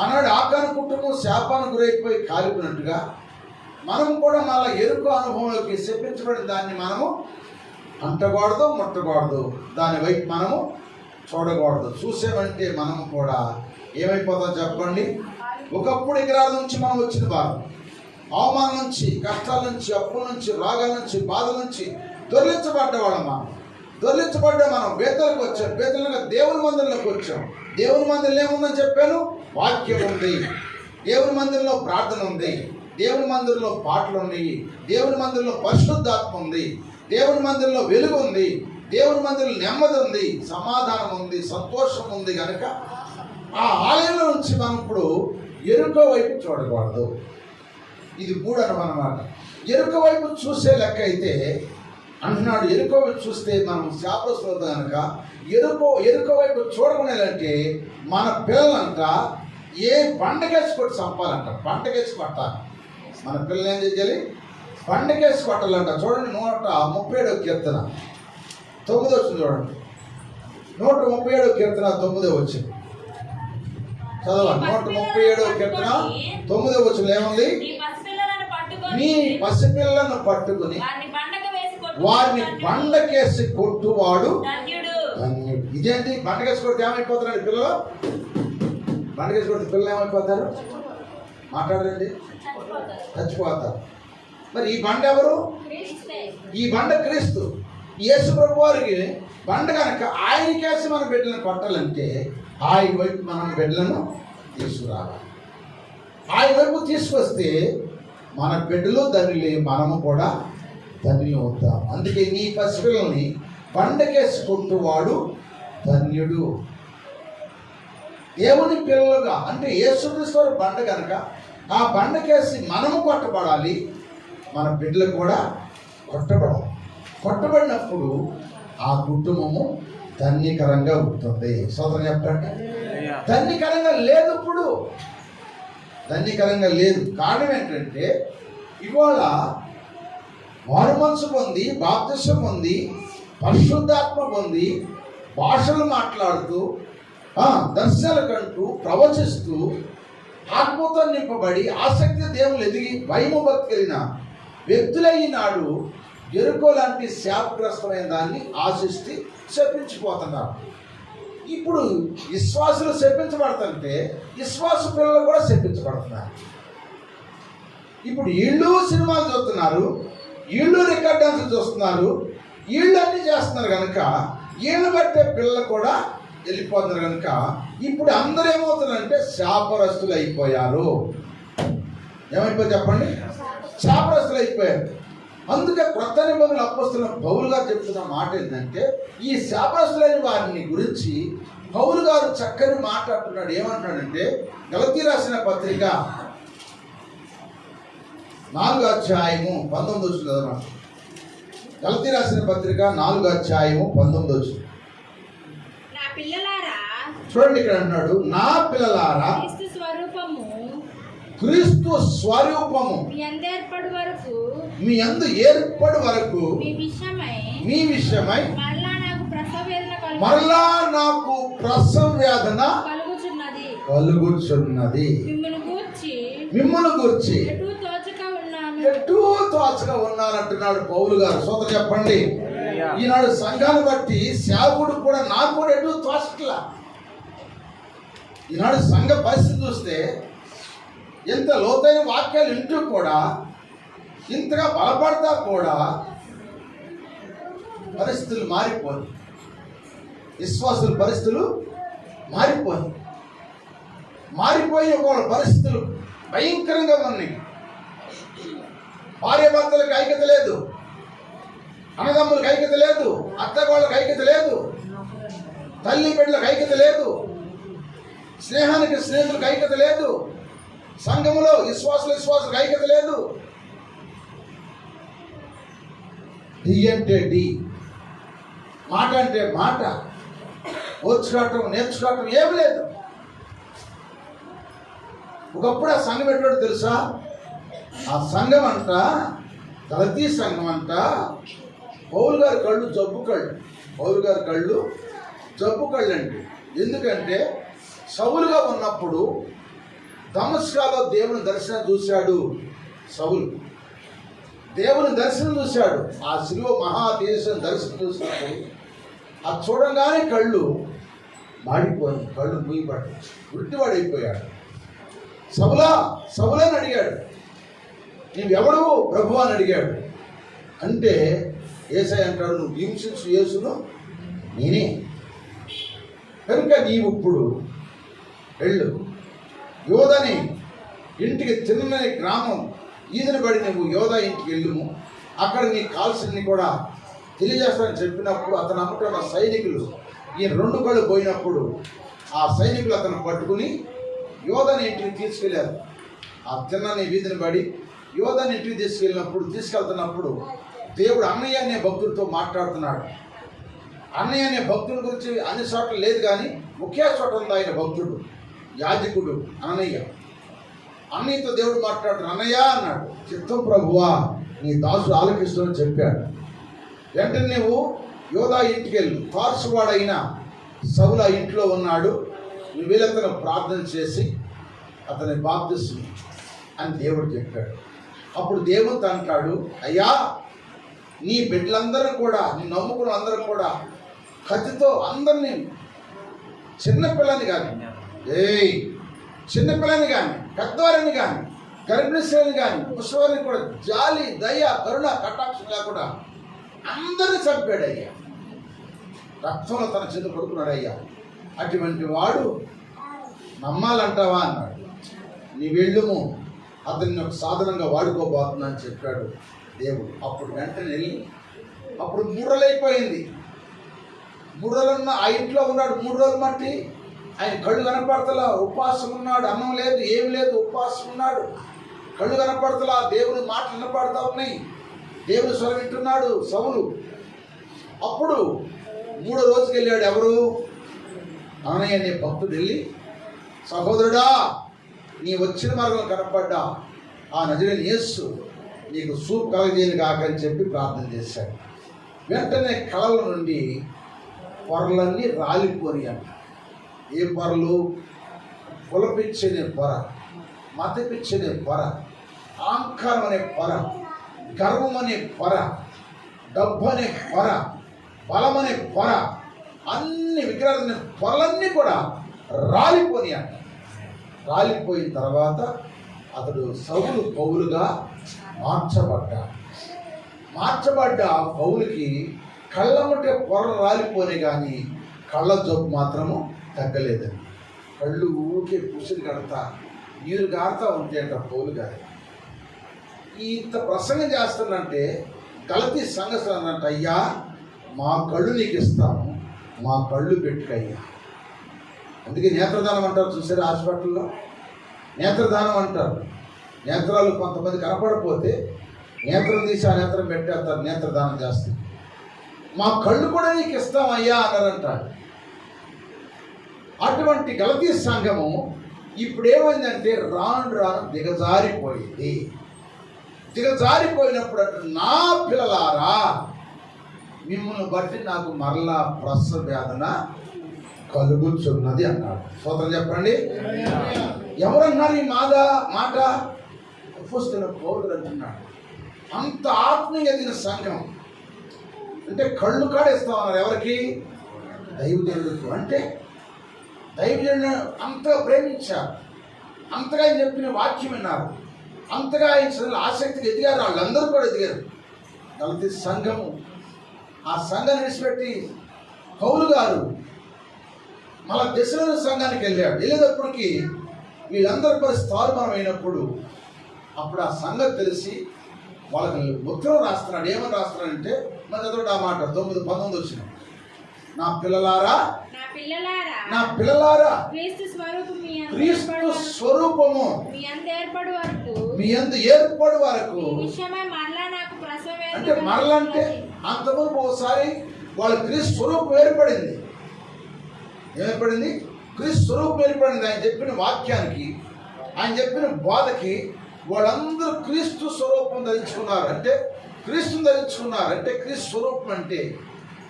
ఆనాడు ఆకాను కుటుంబం శాపానికి గురైపోయి కాలిపోయినట్టుగా మనం కూడా మళ్ళీ ఎరుక అనుభవంలోకి శపించబడిన దాన్ని మనము అంటకూడదు, ముట్టకూడదు. దాని వైపు మనము చూడకూడదు. చూసామంటే మనము కూడా ఏమైపోతాం చెప్పండి? ఒకప్పుడు విగ్రహాల నుంచి మనం వచ్చిన భాగం, అవమానం నుంచి, కష్టాల నుంచి, అప్పుల నుంచి, రోగాల నుంచి, బాధల నుంచి దొర్లించబడ్డవాళ్ళం. మనం బేతలకు వచ్చాం. బేతలుగా దేవుని మందిరంలోకి వచ్చాం. దేవుని మందిరంలో ఏముందని చెప్పాను? వాక్యం ఉంది. దేవుని మందిరంలో ప్రార్థన ఉంది. దేవుని మందిరంలో పాటలు ఉన్నాయి. దేవుని మందిరంలో పరిశుద్ధాత్మ ఉంది. దేవుని మందిరంలో వెలుగు ఉంది. దేవుని మందిరంలో నెమ్మది ఉంది, సమాధానం ఉంది, సంతోషం ఉంది. కనుక ఆ ఆలయంలో నుంచి మనం ఇప్పుడు ఎరుకో వైపు చూడకూడదు. ఇది 3 అన్నమాట. ఎరుక వైపు చూసే లెక్క అయితే అంటున్నాడు. ఎరుకో వైపు చూస్తే మనం శాపగ్రస్తులం కనుక ఎరుక వైపు చూడకునేలంటే మన పిల్లలంట ఏ బండకేసి కొట్టి చంపాలంట. బండకేసి కొట్టాలి. మన పిల్లలు ఏం చేయాలి? బండకేసి కొట్టాలంట. చూడండి 137వ కీర్తన 9 వచ్చింది. చూడండి 137వ కీర్తన 9 వచ్చింది. చదవండి. 137వ కీర్తన 9 వచ్చింది. ఏముంది? మీ పసిపిల్లలను పట్టుకుని వారిని బండకేసి కొట్టువాడు ధన్యుడు. ఇదేంటి? బండకేసి కొడితే ఏమైపోతారండి పిల్లలు? బండకేసి కొడితే పిల్లలు ఏమైపోతారు? మాట్లాడండి. చచ్చిపోతారు. మరి ఈ బండ ఎవరు? ఈ బండ క్రీస్తు. యేసు ప్రభు వారికి బండ కనుక ఆయనకేసి మన బిడ్డలను కొట్టాలంటే ఆయన వైపు మనం బిడ్డలను తీసుకురావాలి. ఆయన వైపు తీసుకొస్తే మన బిడ్డలు ధన్యులే, మనము కూడా ధన్యులు అవుతాం. అందుకే నీ పసిపిల్లల్ని బండకేసి కొట్టువాడు ధన్యుడు. దేవుని పిల్లలుగా అంటే యేసుక్రీస్తు వారి బండ కనుక ఆ బండకేసి మనము కొట్టబడాలి, మన బిడ్డలు కూడా కొట్టబడాలి. కొట్టబడినప్పుడు ఆ కుటుంబము ధన్యకరంగా ఉంటుంది. సోదరు చెప్పండి, ధన్యకరంగా లేదు. ఇప్పుడు ధన్యకరంగా లేదు. కారణం ఏంటంటే ఇవాళ మారు మనసు పొంది, బాప్తిసం పొంది, పరిశుద్ధాత్మ పొంది, భాషలు మాట్లాడుతూ, దర్శనాలు కంటూ, ప్రవచిస్తూ, ఆత్మతో నింపబడి, ఆసక్తి దేవులు ఎదిగి, భయము భక్తి కలిగిన వ్యక్తులైనాడు ఎరుకో లాంటి శాపగ్రస్తమైన దాన్ని ఆశిస్తే శపించిపోతున్నారు. ఇప్పుడు విశ్వాసులు శపించబడుతుంటే విశ్వాస పిల్లలు కూడా శపించబడుతున్నారు. ఇప్పుడు వీళ్ళు సినిమాలు చూస్తున్నారు, వీళ్ళు రికార్డ్ డాన్స్ చూస్తున్నారు, వీళ్ళు అన్నీ చేస్తున్నారు కనుక వీళ్ళు బట్టే పిల్లలు కూడా వెళ్ళిపోతున్నారు కనుక ఇప్పుడు అందరూ ఏమవుతున్నారంటే శాపగ్రస్తులు అయిపోయారు. ఏమైపోయి చెప్పండి? శాపగ్రస్తులు అయిపోయారు. అందుకే క్రొత్త నిబంధనల అపోస్తలుడైన పౌలు గారు చెప్తున్న మాట ఏంటంటే ఈ శాపగ్రస్తులైన వారిని గురించి పౌలు గారు చక్కని మాట్లాడుతున్నాడు. ఏమంటున్నాడంటే గలతీ రాసిన పత్రిక 4:19 గలతీ రాసిన పత్రిక 4:19. చూడండి, ఇక్కడ అంటున్నాడు, నా పిల్లలారా క్రీస్తు స్వరూపము మీ యందు ఏర్పడు వరకు మీ విషయమై మరలా నాకు ప్రసవ వేదన కలుగుచున్నది. మిమ్మల్ని గూర్చి ఎటూ తోచక ఉన్నానంటున్నాడు పౌలు గారు. సోదరు చెప్పండి, ఈనాడు సంఘాన్ని బట్టి సేవకుడు కూడా నాకు కూడా ఎటూ తోచట్లా. ఈనాడు సంఘ పరిస్థితి చూస్తే ఎంత లోతైన వాక్యాలు వింటూ కూడా, ఇంతగా బలపడతా కూడా పరిస్థితులు మారిపోయి, విశ్వాసుల పరిస్థితులు మారిపోయి ఒకవేళ పరిస్థితులు భయంకరంగా ఉన్నాయి. భార్య భర్తలకు ఐక్యత లేదు, అన్నదమ్ములకు ఐక్యత లేదు, అత్తగోళ్ళకి ఐక్యత లేదు, తల్లి బిడ్డలకు ఐక్యత లేదు, స్నేహానికి స్నేహితులకు ఐక్యత లేదు, సంఘములో విశ్వాసులకు ఐక్యత లేదు. డి అంటే డి, మాట అంటే మాట, ఓర్చుకోవటం నేర్చుకోవటం ఏమి లేదు. ఒకప్పుడు ఆ సంఘం ఎటువంటి తెలుసా? ఆ సంఘం అంట, గలతీ సంఘం అంట, పౌలు గారి కళ్ళు జబ్బు కళ్ళు అండి. ఎందుకంటే సౌలుగా ఉన్నప్పుడు దమస్కాలో దేవుని దర్శనం చూశాడు. సౌలు దేవుని దర్శనం చూశాడు. ఆ శిలువ మహాదేశం దర్శనం చూసినప్పుడు అది చూడంగానే కళ్ళు మాడిపోయి, కళ్ళు మూయబడి ఉట్టివాడైపోయాడు. సౌలని అడిగాడు, నీవెవడు ప్రభు అని అడిగాడు. అంటే యేసయ్య అంటాడు, నువ్వు హింసించు యేసును నేనే, కనుక నీవు ఇప్పుడు వెళ్ళు, యోధని ఇంటికి, చిన్న గ్రామం ఈదిన పడి నువ్వు యోధా ఇంటికి వెళ్ళుము, అక్కడ నీకు కాల్సిని కూడా తెలియజేస్తానని చెప్పినప్పుడు అతను అమ్ముతున్న సైనికులు ఈ 2 కళ్ళు పోయినప్పుడు ఆ సైనికులు అతను పట్టుకుని యోధని ఇంటికి తీసుకెళ్ళారు. ఆ చిన్నని వీధిని పడి యోధని ఇంటికి తీసుకెళ్తున్నప్పుడు దేవుడు అన్నయ్య అనే భక్తుడితో మాట్లాడుతున్నాడు. అన్నయ్య అనే భక్తుడి గురించి అన్ని చోట్ల లేదు, కానీ ఒకే చోట ఉంది ఆయన భక్తుడు, యాజకుడు అన్నయ్యతో దేవుడు మాట్లాడుతున్నాడు. అన్నయ్య అన్నాడు. చిత్తం ప్రభువా, నీ దాసుడు ఆలకిస్తుని చెప్పాడు. వెంటనే నువ్వు యోధా ఇంటికి వెళ్ళు, తార్సువాడైన సౌలు ఆ ఇంట్లో ఉన్నాడు, నువ్వు వీళ్ళంతా ప్రార్థన చేసి అతని బాప్తిస్సు అని దేవుడు చెప్పాడు. అప్పుడు దేవుడు అంటాడు, అయ్యా నీ బిడ్డలందరూ కూడా, నీ నమ్ముకున్న అందరూ కూడా కత్తితో అందరినీ, చిన్నపిల్లని కానీ పెద్దవారిని కానీ గర్భిణీ స్త్రీని కానీ ముసలిని కూడా జాలి, దయ, కరుణ, కటాక్షం లేకుండా అందరినీ చంపాడు అయ్యా. రక్తంలో తన చేత పడుకున్నాడు అయ్యా. అటువంటి వాడు నమ్మాలంటావా అన్నాడు. నీ వెళ్ళుము, అతన్ని ఒక సాధనంగా వాడుకోబోతున్నా అని చెప్పాడు దేవుడు. అప్పుడు వెంటనే వెళ్ళి, అప్పుడు 3 రోజులు అయిపోయింది. 3 రోజులున్న ఆ ఇంట్లో ఉన్నాడు. 3 రోజులు మట్టి ఆయన కళ్ళు కనపడతలా, ఉపవాసం ఉన్నాడు, అన్నం లేదు, ఏం లేదు, ఉపవాసం ఉన్నాడు, కళ్ళు కనపడతలా, దేవుని మాటలు వినపడతా ఉన్నాయి, దేవుని స్వరం వింటున్నాడు సౌలు. అప్పుడు 3వ రోజుకి వెళ్ళాడు ఎవరు? అననీయ అనే భక్తుడు వెళ్ళి, సహోదరుడా, నీ వచ్చిన మార్గం కనపడ్డా ఆ నజరేయుడైన యేసు నీకు సూప్ కలగజేయను కాక అని చెప్పి ప్రార్థన చేశాడు. వెంటనే కళల నుండి పొరలన్నీ రాలిపోయి అంట. ఏ పొరలు? కులపిచ్చనే పొర, మతపిచ్చనే పొర, అహంకారం అనే పొర, గర్వం అనే పొర, డబ్బు అనే పొర, బలం అనే పొర, అన్ని విగ్రహాల పొరలన్నీ కూడా రాలిపోయి అంట. రాలిపోయిన తర్వాత అతడు సౌలు పౌలుగా మార్చబడ్డ పౌలుకి కళ్ళముంటే పొరలు రాలిపోయి కానీ కళ్ళ జబ్బు మాత్రము తగ్గలేదని. కళ్ళు ఊరికే పుసిరి కడతా నీరు గారుతా ఉంటే అంట పౌలు గారు. ఇంత ప్రసంగం చేస్తానంటే గలతీ సంఘస్థులు అన్నట్టు, అయ్యా మా కళ్ళు నీకు ఇస్తాము, మా కళ్ళు పెట్టుకయ్యా. అందుకే నేత్రదానం అంటారు చూసారు, హాస్పిటల్లో నేత్రదానం అంటారు. నేత్రాలు కొంతమంది కనపడపోతే నేత్రం తీసి ఆ నేత్రం పెట్టేస్తారు, నేత్రదానం చేస్తారు. మా కళ్ళు కూడా నీకు ఇస్తామయ్యా అన్నారంటాడు. అటువంటి గలతీ సంఘము ఇప్పుడు ఏమైందంటే రాను రాను దిగజారిపోయింది. దిగజారిపోయినప్పుడు అంటే, నా పిల్లలారా, మిమ్మల్ని బట్టి నాకు మరలా ప్రసవ వేదన కలుగుచున్నది అన్నాడు. స్తోత్రం చెప్పండి. ఎవరన్నారు ఈ మాట? అపోస్తలుడైన పౌలు అంటున్నాడు. అంత ఆత్మీయ ఎదిగిన సంఘం అంటే కళ్ళు కాడేస్తామన్నారు. ఎవరికి? దైవజనులకు. అంటే దైవజనుడు అంతగా ప్రేమించారు, అంతగా ఆయన చెప్పిన వాక్యం విన్నారు, అంతగా ఆయన ఆసక్తిగా ఎదిగారు. వాళ్ళందరూ కూడా ఎదిగారు. గలతీ సంఘము, ఆ సంఘాన్ని విడిచిపెట్టి పౌలు గారు మళ్ళా దశలోని సంఘానికి వెళ్ళాడు. వెళ్ళేటప్పటికి వీళ్ళందరూ పరిస్థితి తారుమారం అయినప్పుడు అప్పుడు ఆ సంగతి తెలిసి వాళ్ళకి ఉత్తరం రాస్తున్నాడు. ఏమని రాస్తున్నాడంటే, మన చదవడం ఆ మాట 9:19 వచ్చిన, నా పిల్లలారా క్రీస్తు స్వరూపము మీ యందు ఏర్పడు వరకు అంటే మరలా అంటే అంతకుముందు ఒకసారి వాళ్ళ క్రీస్తు స్వరూపం ఏర్పడింది. ఏర్పడింది? క్రీస్తు స్వరూపం ఏర్పడింది. ఆయన చెప్పిన వాక్యానికి, ఆయన చెప్పిన బోధకి వాళ్ళందరూ క్రీస్తు స్వరూపం ధరించుకున్నారు. అంటే క్రీస్తుని ధరించుకున్నారు. అంటే క్రీస్తు స్వరూపం అంటే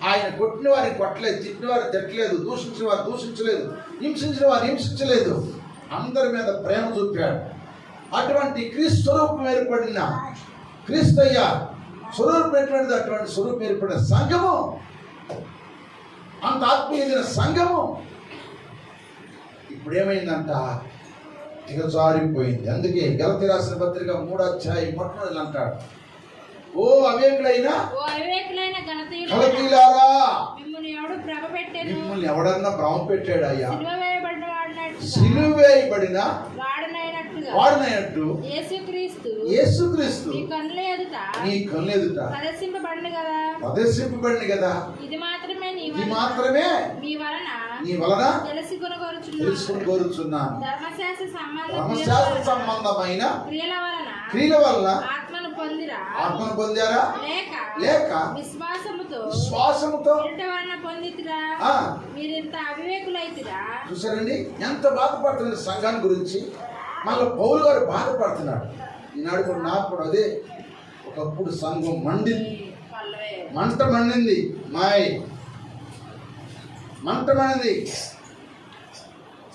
ఆయన కొట్టిన వారిని కొట్టలేదు, తిట్టిన వారిని తిట్టలేదు, దూషించిన వారు దూషించలేదు, హింసించిన వారు హింసించలేదు, అందరి మీద ప్రేమ చూపాడు. అటువంటి క్రీస్తు స్వరూపం ఏర్పడిన క్రీస్తయ్య స్వరూపం ఎటువంటిది, అటువంటి స్వరూపం ఏర్పడిన సంఘము, అంత ఆత్మీయ సంఘము ఇప్పుడు ఏమైందంట? దిగజారిపోయింది. అందుకే గలతీ రాసిన పత్రిక 3వ అధ్యాయం మొట్టమొదటి అంటాడు, ఓ అవివేకులైన గలతీయులారా, మిమ్మల్ని ఎవడన్నా భ్రమ పెట్టాడు అయ్యా? సిలువ వేయబడిన వాడునైనట్టు యేసుక్రీస్తు నీ కన్నుల ఎదుట ప్రదర్శింపబడింది కదా. ఇది మాత్రమే నీ వలన తెలుసుకుని కోరుచున్నాను. ధర్మశాస్త్ర సంబంధమైన క్రియల వలన ఆత్మను పొందారా లేక విశ్వాసముతో చూసారండి ఎంత బాధపడుతున్న సంఘాన్ని గురించి. మళ్ళీ పౌలు గారు బాధపడుతున్నాడు. ఈనాడు కూడా నాకు కూడా అదే, ఒకప్పుడు సంఘం మంట మండింది,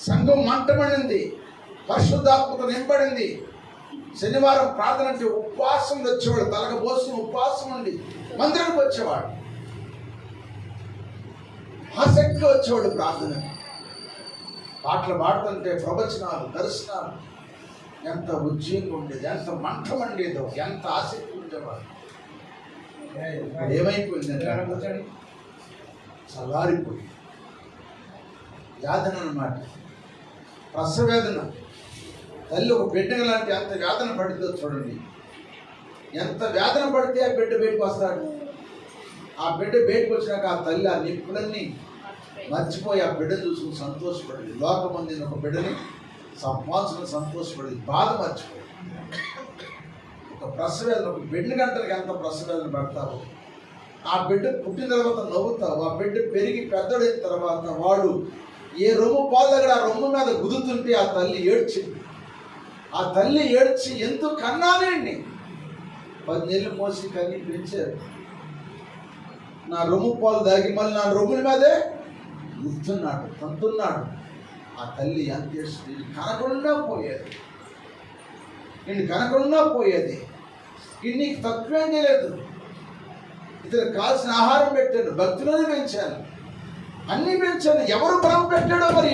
సంఘం మంట మండింది, పరిశుద్ధాత్మతో నింపడింది. శనివారం ప్రార్థన అంటే ఉపవాసం వచ్చేవాడు, తలక పోసుకుని ఉపవాసం ఉండి మందిరానికి వచ్చేవాడు, ఆసక్తిగా వచ్చేవాడు ప్రార్థన. పాటలు పాడుతుంటే ప్రవచనాలు, దర్శనాలు, ఎంత ఉజ్జీవంగా ఉండేది, ఎంత మంట మండేదో, ఎంత ఆసక్తి ఉండేవాడు. ఏమైపోయిందంటే చల్లారిపోయి వేదన అన్నమాట, ప్రసవేదన. తల్లి ఒక బిడ్డ లాంటి ఎంత వేదన పడుతుందో చూడండి. ఎంత వేదన పడితే ఆ బిడ్డ బయటకు వస్తాడు. ఆ బిడ్డ బయటకు వచ్చినాక ఆ తల్లి ఆ నిప్పులన్నీ మర్చిపోయి ఆ బిడ్డను చూసుకుని సంతోషపడింది. లోకమంది ఒక బిడ్డని సంపాదించుకుని సంతోషపడింది, బాధ మర్చిపోయి. ఒక ప్రసవేదన, ఒక బిడ్డ గంటలకి ఎంత ప్రసవేదన పెడతావు, ఆ బిడ్డ పుట్టిన తర్వాత నవ్వుతావు. ఆ బిడ్డ పెరిగి పెద్దడైన తర్వాత వాడు ఏ రొమ్ము పాలు దగ్గర ఆ రొమ్ము మీద గుదుతుంటే ఆ తల్లి ఏడ్చింది. ఆ తల్లి ఏడ్చి ఎందుకు కన్నానండి, 10 నెలలు మోసి కన్నీ పెంచారు. నా రొమ్ము పాలు దాగి మళ్ళీ నా రొమ్ముల మీదే గుర్తున్నాడు, తంతున్నాడు. ఆ తల్లి ఎంత చేస్తుంది, కనకుండా పోయేది, నేను కనకుండా పోయేది. నీకు తక్కువేం చేయలేదు, ఇతను కాల్సిన ఆహారం పెట్టాను, భక్తులను పెంచాను, అన్నీ పెంచాను. ఎవరు భ్రమ పెట్టాడో మరి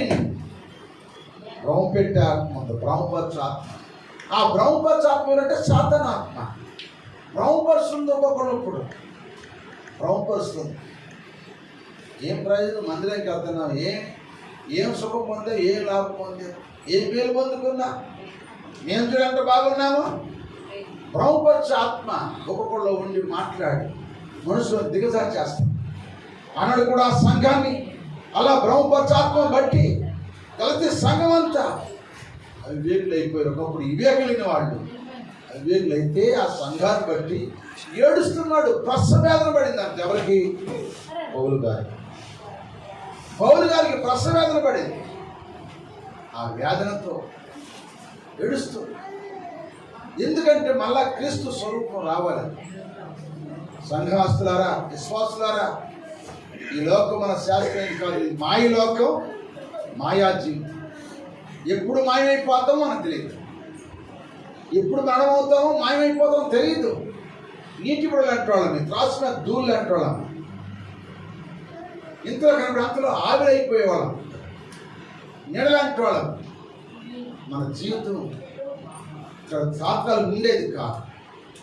భ్రమ పెట్టే ఆత్మ ఉంది, భ్రమపరచు ఆత్మ. ఆ భ్రమపరచు ఆత్మ ఏంటంటే సాతాను ఆత్మ. భ్రమపరుస్తుంది ఒక్కొక్కప్పుడు, భ్రమపరుస్తుంది. ఏం ప్రయోజనం, మందిరానికి వెళ్తున్నావు, ఏం సుఖం పొందే, ఏం లాభం పొందే, ఏం మేలు పొందుకున్నా, మేము చూడంటే బాగున్నాము. భ్రమపరచు ఆత్మ ఒక్కొక్కళ్ళు ఉండి మాట్లాడి మనుషులను దిగజారి చేస్తాం. అన్నాడు కూడా ఆ సంఘాన్ని అలా బ్రహ్మపరచాత్మ బట్టి కలిసి సంఘం అంతా అవివేకులు అయిపోయారు. ఒకప్పుడు వివేకులైన వాళ్ళు అవివేకులైతే ఆ సంఘాన్ని బట్టి ఏడుస్తున్నాడు. ప్రసవేదన పడింది అంత. ఎవరికి? పౌలు గారికి ప్రసవేదన పడింది. ఆ వేదనతో ఏడుస్తూ, ఎందుకంటే మళ్ళా క్రీస్తు స్వరూపం రావాలి. సంఘాస్తులారా, విశ్వాసులారా, ఈ లోకం మన శాస్త్రం కాదు, ఇది మాయ లోకం, మాయా జీవితం. ఎప్పుడు మాయమైపోతామో మనకు తెలియదు, ఎప్పుడు మరణమవుతామో మాయమైపోతామో తెలియదు. నీటి పొడలు అంటోళ్ళం, త్రాసిన ధూళ్ళు అంటోళ్ళం, ఇంతలో కనబడి అంతలో ఆవిరైపోయేవాళ్ళం, నీడలంటోళ్ళం. మన జీవితం ఇక్కడ సాకాలు ఉండేది కాదు.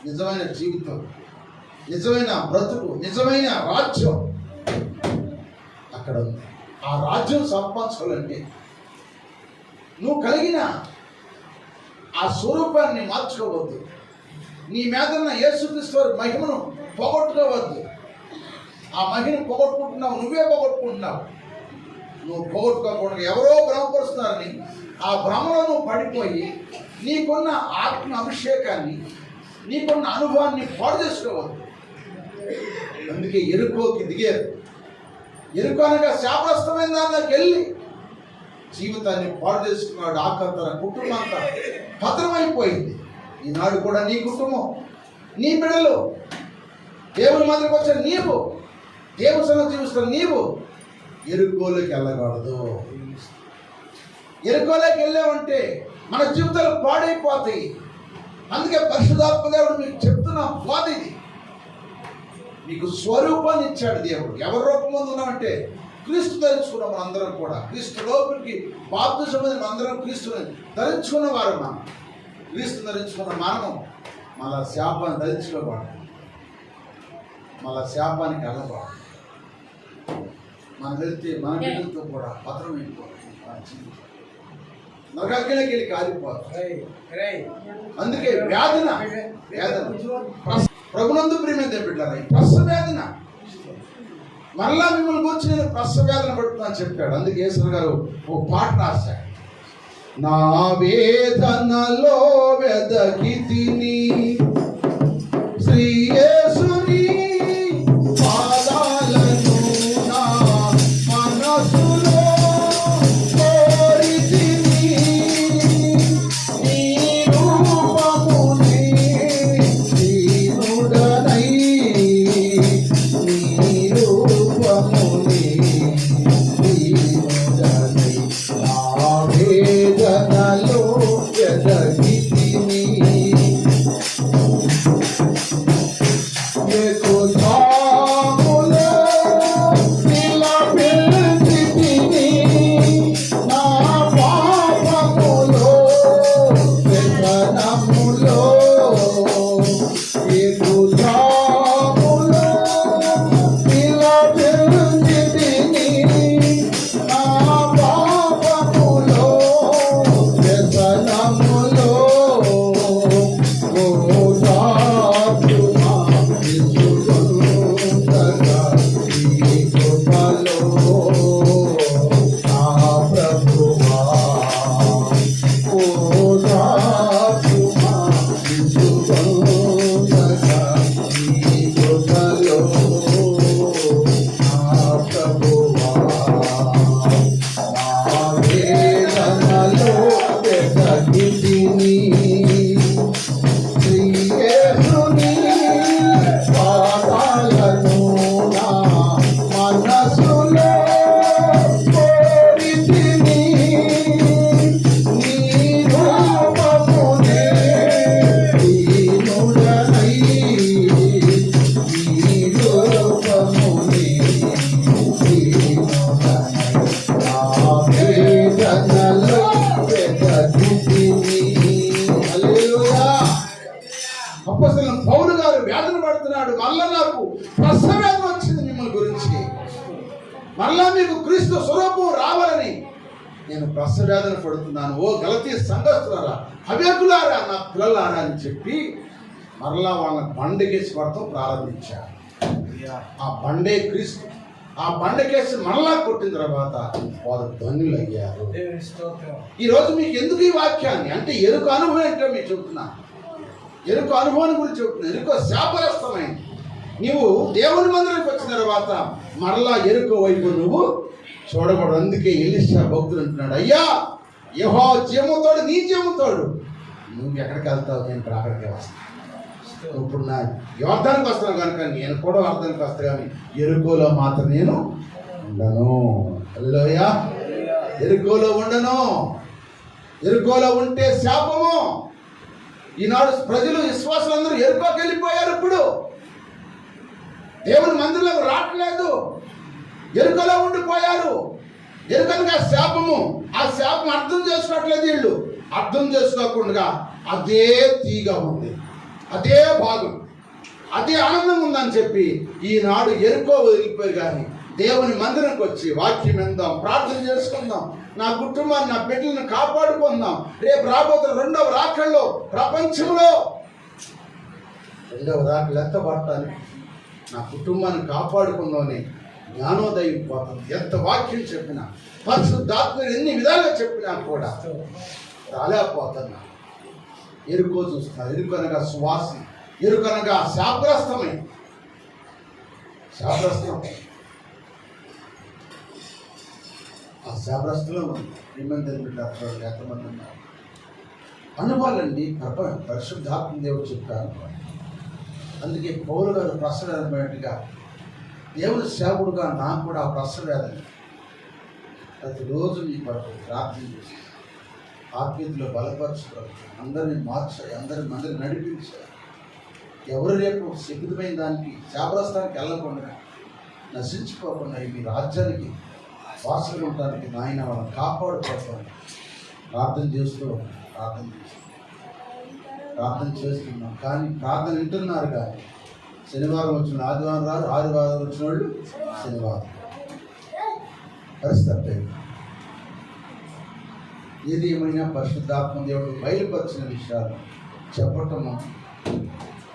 నిజమైన జీవితం, నిజమైన బ్రతుకు, నిజమైన రాజ్యం అక్కడ ఉంది. ఆ రాజ్యం సంపాదించాలంటే నువ్వు కలిగిన ఆ స్వరూపాన్ని మార్చుకోవద్దు. నీ మీదన్న యేసుక్రీస్తు వారి మహిమను పోగొట్టుకోవద్దు. ఆ మహిమను పోగొట్టుకుంటున్నావు, నువ్వే పోగొట్టుకుంటున్నావు. నువ్వు పోగొట్టుకోకుండా ఎవరో భ్రమపరుస్తున్నారని ఆ భ్రమలో నువ్వు పడిపోయి నీకున్న ఆత్మ అభిషేకాన్ని, నీకున్న అనుభవాన్ని పాడు చేసుకోవద్దు. అందుకే ఎరుకోకి దిగారు. ఎరుకు అనగా శాపగ్రస్తమైన దానిలోకి వెళ్ళి జీవితాన్ని పాడు చేసుకున్నాడు. ఆఖరి తన కుటుంబం అంతా పతనమైపోయింది. ఈనాడు కూడా నీ కుటుంబం, నీ బిడ్డలు, దేవుని మందిరికి వచ్చిన నీవు, దేవుని సన్నిధిలో జీవిస్తున్న నీవు ఎరుకోలోకి వెళ్ళకూడదు. ఎరుకోలోకి వెళ్ళామంటే మన జీవితాలు పాడైపోతాయి. అందుకే పరిశుద్ధాత్మ దేవుడు మీకు చెప్తున్న బాధ ఇది. మీకు స్వరూపాన్ని ఇచ్చాడు దేవుడు. ఎవరి రూపం ముందు ఉన్నామంటే క్రీస్తు ధరించుకున్నాం. మనందరం కూడా క్రీస్తు లోపలికి బాప్తిజం మనందరం క్రీస్తుని ధరించుకున్న వారు. మనం క్రీస్తు ధరించుకున్న మనము మళ్ళా శాపాన్ని ధరించుకోకూడదు, మళ్ళా శాపానికి వెళ్ళకూడదు. మనం వెళ్తే మన బిడ్డలతో కూడా పతనమైపోతుంది, నరకాగ్నికి వెళ్ళి కాలిపోతుంది. అందుకే వేదన ప్రభునందు ప్రియమైన బిడ్డలారా, ఈ ప్రసవేదన మరలా మిమ్మల్ని గురించి నేను ప్రసవేదన పడుతున్నాను చెప్పాడు. అందుకే యేసు గారు ఓ పాట రాశాడు. నా వేదనలో వెదకితిని శ్రీ యేసుని పాదాలను నా మనసులో కోరితిని. నీ రూపముని దీనుడనై, నీ రూపముని దీనుడనై నా వేదనలో వెదకితిని అపోస్తలుడైన పౌలు గారు వేదన పడుతున్నాడు, మళ్ళా నాకు ప్రసవ వేదన వచ్చింది మిమ్మల్ని గురించి, మళ్ళా మీకు క్రీస్తు స్వరూపం రావాలని నేను ప్రసవ వేదన పడుతున్నాను. ఓ గలతీ సంఘస్థులారా, హవేకులారా, నా పిల్లలారా అని చెప్పి మరలా వాళ్ళని బండకేసి పడతాం ప్రారంభించారు. ఆ బండే క్రీస్తు. ఆ బండకేసి మరలా కొట్టిన తర్వాత వారు ధన్యులు అయ్యారు. ఈరోజు మీకు ఎందుకు ఈ వాక్యాన్ని అంటే ఎరుక అనుభవం ఏంటో మీకు చెబుతున్నాను. ఎరుక అనుభవాన్ని గురించి చెబుతున్నాను. ఎరుక శాపగ్రస్తమైంది. నీవు దేవుని మందిరానికి వచ్చిన తర్వాత మరలా ఎరుక వైపు నువ్వు చూడకూడదు. అందుకే ఎలీషా భక్తుడు అంటున్నాడు, అయ్యా యెహోవా జీవముతోడు, నీ జీవముతోడు నువ్వు ఎక్కడికి వెళ్తావు, నేను ఇక్కడ అక్కడికి వస్తాను. ఇప్పుడు నా యోర్దానికి వస్తాను కనుక నేను కూడా యోర్దానికి వస్తా, కానీ ఎరుకోలో మాత్రం నేను ఉండను. హల్లెలూయా. ఎరుకోలో ఉండను. ఎరుకోలో ఉంటే శాపము. ఈనాడు ప్రజలు విశ్వాసులందరూ ఎరుకోకి వెళ్ళిపోయారు. ఇప్పుడు దేవుని మందిరంలోకి రావట్లేదు, ఎరుకలో ఉండిపోయారు. ఎరుకనగా శాపము. ఆ శాపం అర్థం చేసుకోవట్లేదు వీళ్ళు. అర్థం చేసుకోకుండా అదే తీగ ఉంది, అదే భాగం, అదే ఆనందంగా ఉందని చెప్పి ఈనాడు ఎరుకో వదిలిపోయి కానీ దేవుని మందిరంకి వచ్చి వాక్యం విందాం, ప్రార్థన చేసుకుందాం, నా కుటుంబాన్ని నా బిడ్డలను కాపాడుకుందాం. రేపు రాబోతున్న రెండవ రాకల్లో ప్రపంచంలో రెండవ రాకలు ఎత్తబడటానికి నా కుటుంబాన్ని కాపాడుకుందామని జ్ఞానోదయం పోతుంది. ఎంత వాక్యం చెప్పినా, పరిశుద్ధాత్మ ఎన్ని విధాలుగా చెప్పినా కూడా రాలేకపోతున్నా. ఎరుకో చూస్తున్నా. ఎరుకనగా సువాసి, ఎరుకనగా శాపగ్రస్తమై, శాపగ్రస్తం. ఆ శాపగ్రస్తంలో ఎంతమంది ఉన్నారు అనుభవాలండి. పరిశుద్ధాత్మ దేవుడు చెప్పారు. అందుకే పౌలు గారు ప్రసవేదనగా దేవుని సేవకుడుగా నాకు కూడా ఆ ప్రసవేదన ప్రతిరోజు మీ పట్టు ప్రార్థన చేసి ఆత్మీయతలో బలపరచుకోవాలి. అందరినీ మార్చాలి, అందరిని నడిపించాలి. ఎవరు రేపు శక్తిమైన దానికి శాపగ్రస్తానికి వెళ్ళకుండా నశించుకోకుండా మీ రాజ్యానికి వాసులు ఉండడానికి నాయన వాళ్ళని కాపాడుకోవాలి. ప్రార్థన చేస్తున్నాం. కానీ ప్రార్థన వింటున్నారు, కానీ శనివారం వచ్చిన ఆదివారం రాదు, ఆదివారం వచ్చిన వాళ్ళు శనివారం. పరిస్థితి ఏది ఏమైనా పరిశుద్ధాత్మ దేవుడు బయలుపరిచిన విషయాలు చెప్పటము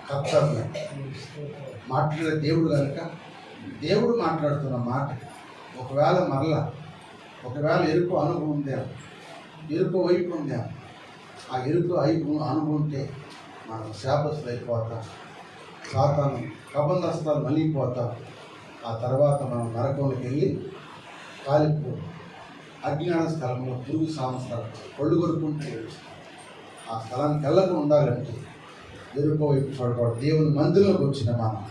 కర్తవ్యం. మాట్లాడే దేవుడు కనుక దేవుడు మాట్లాడుతున్న మాట ఒకవేళ ఎరుపు అనుభవం ఉందేమో, ఎరుపు వైపు ఉందేమో, ఆ ఎరుపు వైపు అనుభవం ఉంటే మనం శాపస్తులు అయిపోతాం, సాతాను కబంధస్తాలు మలిగిపోతాం. ఆ తర్వాత మనం నరకంలోకి వెళ్ళి కాలిపో అజ్ఞాన స్థలంలో పురుగు సంస్థలు కొళ్ళు కొరుకుంటే ఆ స్థలానికి వెళ్ళక ఉండాలంటే ఎరుక వైపు చూడకూడదు. దేవుని మందిరంలోకి వచ్చిన మనం,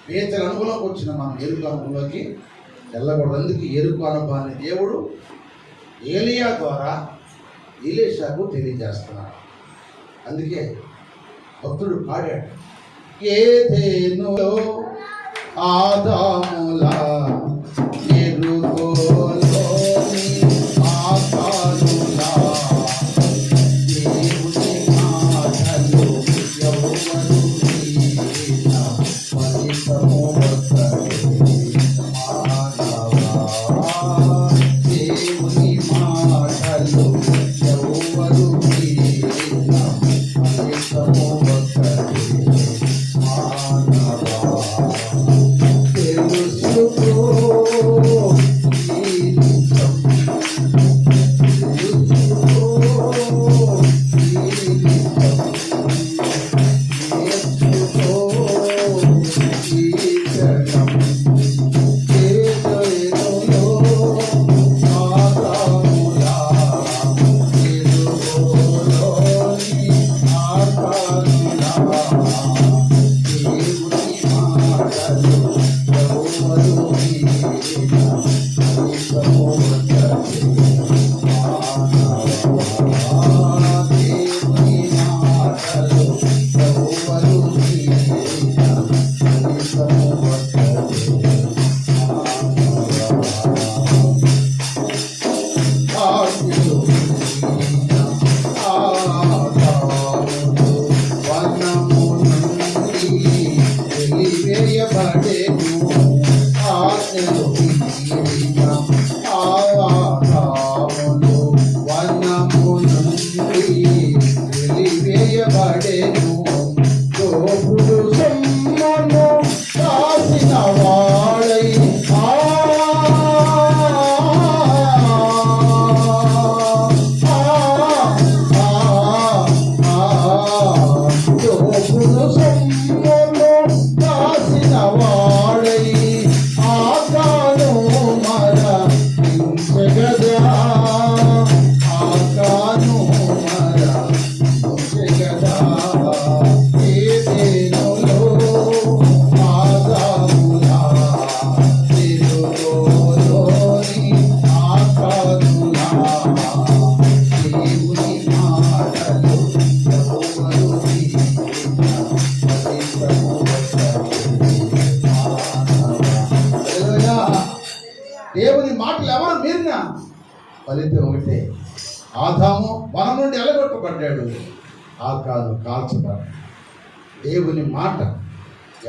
పేదల అనుభవంలోకి వచ్చిన మనం ఎరుక అనుభవంలోకి వెళ్ళకూడదు. అందుకే ఎరుక అనుభవాన్ని దేవుడు ఏలియా ద్వారా ఎలీషాకు తెలియజేస్తున్నాడు. అందుకే భక్తుడు పాడాడు, ఏదెనులో ఆదాములా ఎరుకోలోని ఆకారులా దేవుని మాటలు యెహోవాను నీన ఫలితము వస్తది మానవా. దేవుని మాటలు యెహోవాను నీన ఫలితము వస్తది మానవా. తెలుసుకో తీయబడేను తోపుడు సొమ్మును కాసిన వాడై తోపుడు సొమ్మును కాసిన వాడై ఆకాను మరించగదా ఆకాను మరించగదా ఏదేనులో ఆదాములా తిరులోని ఆకానులా దేవుని మాటలు ప్రభువులు దేవుని మాటలు ఎవరు మీరినా ఫలితం ఒకటే. ఆదాము వనం నుండి ఎలగొట్టబడ్డాడు, ఆకాను కాల్చబడ్డాడు. దేవుని మాట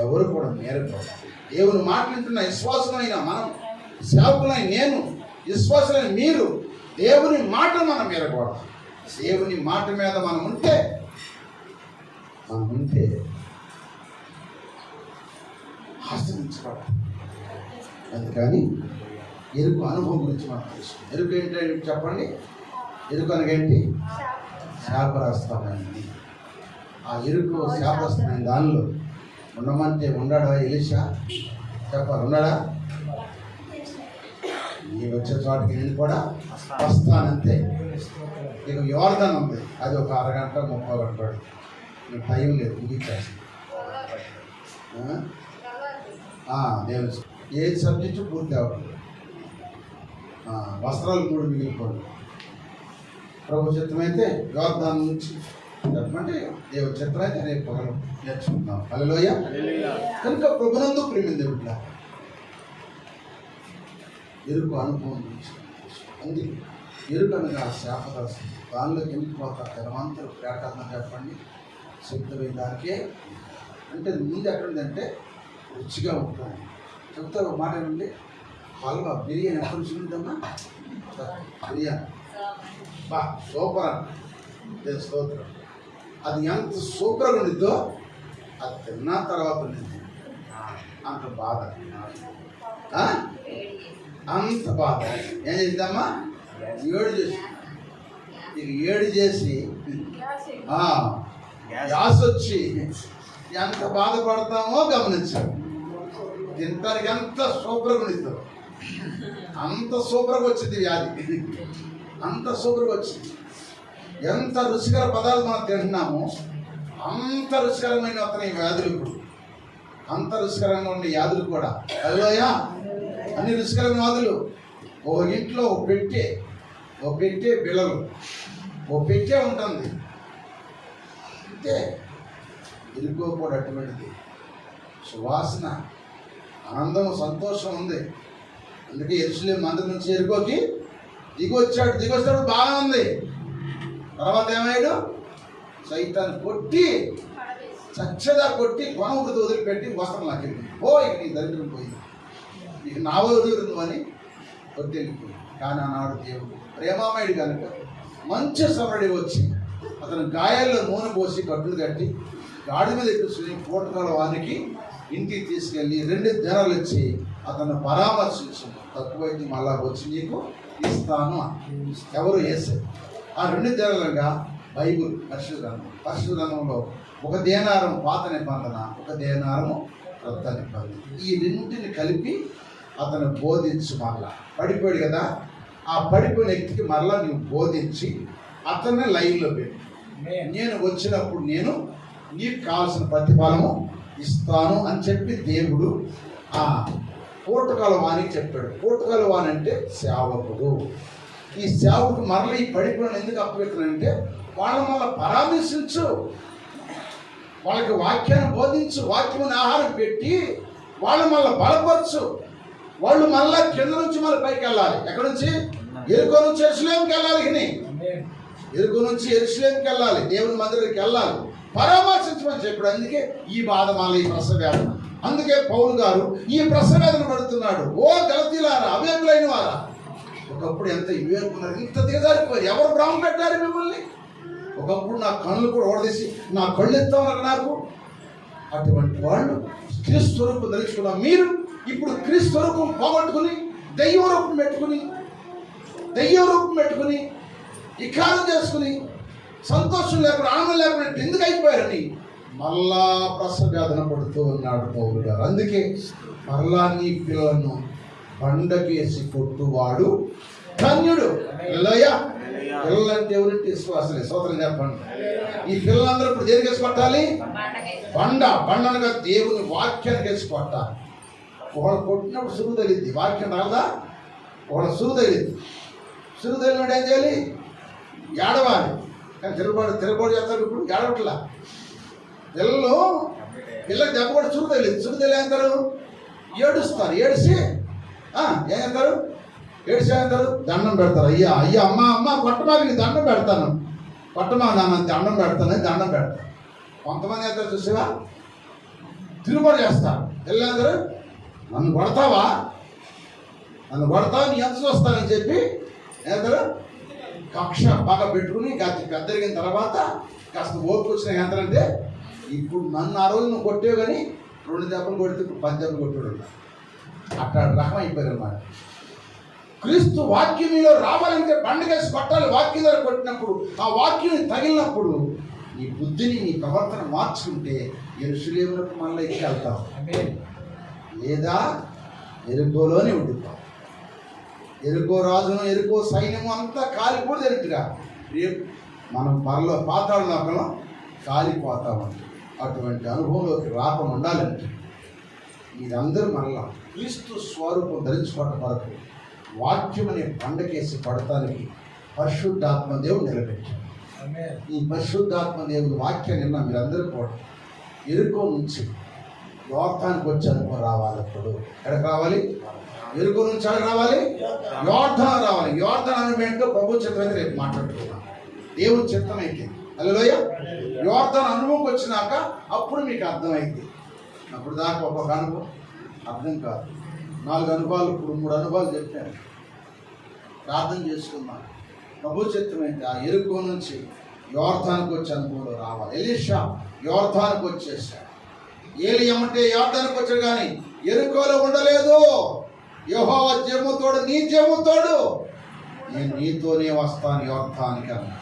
ఎవరు కూడా మేరకూడదు. దేవుని మాట వింటున్న విశ్వాసమైన మనం, సేవకులైన నేను, విశ్వాసులైన మీరు, దేవుని మాట మనం మేరకూడదు. దేవుని మాట మీద మనం ఉంటే ఆశ్రయించబడాలి. అందుకని ఎరుకు అనుభవం గురించి మనం తెలుసుకుంటాం. ఎరుకు ఏంటంటే చెప్పండి, ఎరుకు అనగేంటి? శాపగ్రస్తమైంది. ఆ ఎరుకు శాపగ్రస్తమైన దానిలో ఉండమంటే ఉన్నాడా ఎలీషా? చెప్పాలి, ఉన్నాడా? నీ వచ్చే చోటకి నేను కూడా వస్తానంతే. ఇక యోర్దాన్ ఉంది, అది ఒక అరగంట 30 గంటలు, నీకు టైం లేదు, ముగించేస్తాను. దేవుని ఏ సబ్జెక్టు పూర్తి అవ్వదు. వస్త్రాలు 3 మిగిలిపోదు. ప్రభు చిత్తమైతే యోర్దాన్ నుంచి చెప్పమంటే దేవుడి చిత్తం అయితే రేపు పగలు నేర్చుకుంటున్నాం. హల్లెలూయా. కనుక ప్రభునందు ప్రేమింది దేవుట్ల ఎరుకు అనుభవం అంది. ఎరుకు అనగా శాపగ్రస్తం. దానిలోకి ఎందుకు పోతారు? జనమంతరు ప్రకటన చెప్పండి సిద్ధమైన దానికే. అంటే ముందు ఎక్కడుందంటే రుచిగా ఉంటుంది. చెప్తారు ఒక మాట ఏమండి, హల్వా బిర్యానీ ఎక్కడ రుచి ఉంటుందమ్మా? బిర్యానీ బా సూపర్ అంటే స్తోత్రం. అది ఎంత సూపర్గా ఉండిద్దో అది తిన్న తర్వాత ఉండింది అంత బాధ, అంత బాధ. ఏం చేద్దామా? ఏడు చేసి గ్యాస్ వచ్చి ఎంత బాధపడతామో గమనించాం. తింటానికి ఎంత సూపర్గా ఉండిద్దో అంత సూపర్గా వచ్చింది వ్యాధి, అంత సూపర్గా వచ్చింది. ఎంత రుచికర పదార్థాలు మనం తింటున్నామో అంత రుచికరమైన వస్తున్నాయి వ్యాధులు. ఇప్పుడు అంత రుచికరంగా ఉండే వ్యాధులు కూడా. హల్లెలూయా. అన్ని రుచికరమైన వ్యాధులు. ఓ ఇంట్లో ఓ పెట్టే బిళ్ళలు, ఓ పెట్టే ఉంటుంది. అంటే ఇరుకో కూడా అటువంటిది. సువాసన, ఆనందం, సంతోషం ఉంది. అందుకే యెరూషలేము మందిరం నుంచి ఎరుకోకి దిగొచ్చాడు బాగా ఉంది. తర్వాత ఏమయ్యాడు? సైతాన్ని కొట్టి చచ్చగా కొట్టి కొనవుడితో వదిలిపెట్టి వస్త్రం లాక్కెళ్ళి ఇక నీ దరిద్రం పోయింది, ఇక నా వదిలింది అని కొట్టి వెళ్ళిపోయింది. కానీ ఆనాడు దేవుడు ప్రేమామయుడు కనుక మంచి సమరుడి వచ్చి అతను గాయాల్లో నూనె పోసి కట్టులు కట్టి గాడి మీద ఎక్కువ పూటకాల వారికి ఇంటికి తీసుకెళ్ళి 2 దినాలు ఇచ్చి అతను పరామర్శించు, తక్కువైతే మళ్ళా వచ్చి నీకు ఇస్తాను. ఎవరు? యేసే. ఆ 2 దినాలుగా బైబుల్ పరిశుద్ధ గ్రంథంలో 1 దేనారం పాత నిబంధన, 1 దేనారము క్రొత్త నిబంధన, ఈ 2ని కలిపి అతను బోధించు. మరలా పడిపోయాడు కదా, ఆ పడిపోయిన వ్యక్తికి మరలా నువ్వు బోధించి అతన్ని లైన్లో పెట్టు. నేను వచ్చినప్పుడు నేను నీకు కావాల్సిన ప్రతిఫలము ఇస్తాను అని చెప్పి దేవుడు ఆ పూటకాల వానికి చెప్పాడు. పూటకాల వాని అంటే సేవకుడు. ఈ సేవకుడు మరలా ఈ పడిపోయిన ఎందుకు అప్పగిస్తున్నానంటే వాళ్ళ మళ్ళీ పరామర్శించు, వాళ్ళకి వాక్యాన్ని బోధించు, వాక్యముని ఆహారం పెట్టి వాళ్ళు మళ్ళీ బలపరచు. వాళ్ళు మళ్ళా కింద నుంచి మళ్ళీ పైకి వెళ్ళాలి. ఎక్కడి నుంచి? ఎరుకో నుంచి యెరూషలేముకి వెళ్ళాలి. ఎరుకో నుంచి యెరూషలేముకి వెళ్ళాలి, దేవుని మందిరానికి వెళ్ళాలి, పరామర్శించమని చెప్పాడు. అందుకే ఈ బాధ మళ్ళీ ఈ ప్రసవేదన. అందుకే పౌలు గారు ఈ ప్రసవేదన పడుతున్నాడు. ఓ గలతీలారా, అవివేకులైన వారా, ఒకప్పుడు ఎంత వివేకున్నారు, ఇంత దిగజారిపోయారు. ఎవరు భ్రమ పెట్టారు మిమ్మల్ని? ఒకప్పుడు నా కళ్ళు కూడా ఓడదీసి నా కళ్ళు ఎత్తామన్నారు నాకు. అటువంటి వాళ్ళు క్రీస్తు స్వరూపం ధరించుకున్న మీరు ఇప్పుడు క్రీస్తు స్వరూపం పోగొట్టుకుని దెయ్యం రూపం పెట్టుకుని ఇకారం చేసుకుని సంతోషం లేకుండా ఆనందం లేకుండా ఎందుకు అయిపోయారని మళ్ళా ప్రసవేదన పడుతూ ఉన్నాడు పౌలు గారు. అందుకే మరలా నీ పిల్లలను బండకేసి కొట్టువాడు ధన్యుడు. పిల్లలంటే ఎవరింటి విశ్వాసలే. స్తోత్రం చెప్పండి. ఈ పిల్లలందరూ ఇప్పుడు దేనికి వేసి కొట్టాలి? బండనగా దేవుని వాక్యానికి వేసి కొట్టాలి. ఒకడు కొట్టినప్పుడు సురుగు తగిలిద్ది, వాక్యం రాదా? ఒకడు సురుగు తగిలినాడు ఏం చేయాలి? ఏడవాలి. కానీ తిరగబడి చేస్తారు. ఇప్పుడు ఏడవట్లా. పిల్లకి దెబ్బ కూడా సురుగు తగిలింది అంటారు, ఏడుస్తారు. ఏడిసి ఏం చేస్తారు? ఏడిసేంటారు, దండం పెడతారు. అయ్యా అమ్మ కొట్టమాకి నీ దండం పెడతాను, కొట్టమా నాన్న దండం పెడతాను. కొంతమంది అంటారు చూసావా, తిరుగుబడి చేస్తారు. వెళ్ళేందరూ నన్ను కొడతావా నీ ఎంత చూస్తానని చెప్పి ఏమంటారు, కక్ష బాగా పెట్టుకుని పెద్దరిగిన తర్వాత కాస్త ఓపిక వచ్చిన ఏంటంటే, ఇప్పుడు నన్ను ఆ రోజు నువ్వు కొట్టేవు కానీ 2 దెబ్బలు కొడితే ఇప్పుడు 10 దెబ్బలు కొట్టాడు. అట్లా రకం అయిపోయారు అన్నమాట. క్రీస్తు వాక్యంలో రావాలంటే బండకేసి కొట్టాలి. వాక్యం ద్వారా కొట్టినప్పుడు ఆ వాక్యం తగిలినప్పుడు నీ బుద్ధిని నీ ప్రవర్తన మార్చుకుంటే యెరూషలేమునకు మళ్ళీ ఎక్కెళ్తాం, లేదా ఎరుకోలోనే ఉండిపోతాం. ఎరుకో రాజును ఎరుకో సైన్యము అంతా కాలిపోతేనట్టుగా రేపు మనం పాతాళ లోకంలో కాలిపోతామంటే అటువంటి అనుభవంలోకి రాకుండా ఉండాలంటే మీరందరూ మళ్ళా క్రీస్తు స్వరూపం ధరించుకోవడం వరకు వాక్యం అనే బండకేసి పడటానికి పరిశుద్ధాత్మ దేవుడు నిలబెట్టాడు. ఈ పరిశుద్ధాత్మ దేవుడు వాక్యం నిన్న మీరందరూ కూడా ఎరుకో నుంచి యోర్దానికి వచ్చి అనుకో రావాలి. అప్పుడు ఎక్కడికి రావాలి? ఎరుకో నుంచి అక్కడికి రావాలి, యోర్దాను రావాలి. యోర్దాను అనుభవం ఏంటో ప్రభు చిత్తమైతే రేపు మాట్లాడుతున్నాం. దేవుని చిత్తం అయితే హల్లెలూయా. యోర్దాను అనుభవంకి వచ్చినాక అప్పుడు మీకు అర్థమైంది. అప్పుడు దాకా ఒక్కొక్క అనుభవం అర్థం కాదు. 4 అనుభవాలు, ఇప్పుడు 3 అనుభవాలు చెప్పాను. ప్రార్థన చేసుకున్నాను. ప్రభు చిత్తమైతే ఆ ఎరుకో నుంచి యోర్దానికి వచ్చి అనుభవంలో రావాలి. ఎలీషా యోర్దానికి వచ్చేసాడు. ఏలియా యోర్దానికి వచ్చాడు కానీ ఎరుకోలో ఉండలేదు. యెహోవా జెముతోడు, నీ జెముతోడు, నేను నీతోనే వస్తాను యోర్దానికి అన్నా.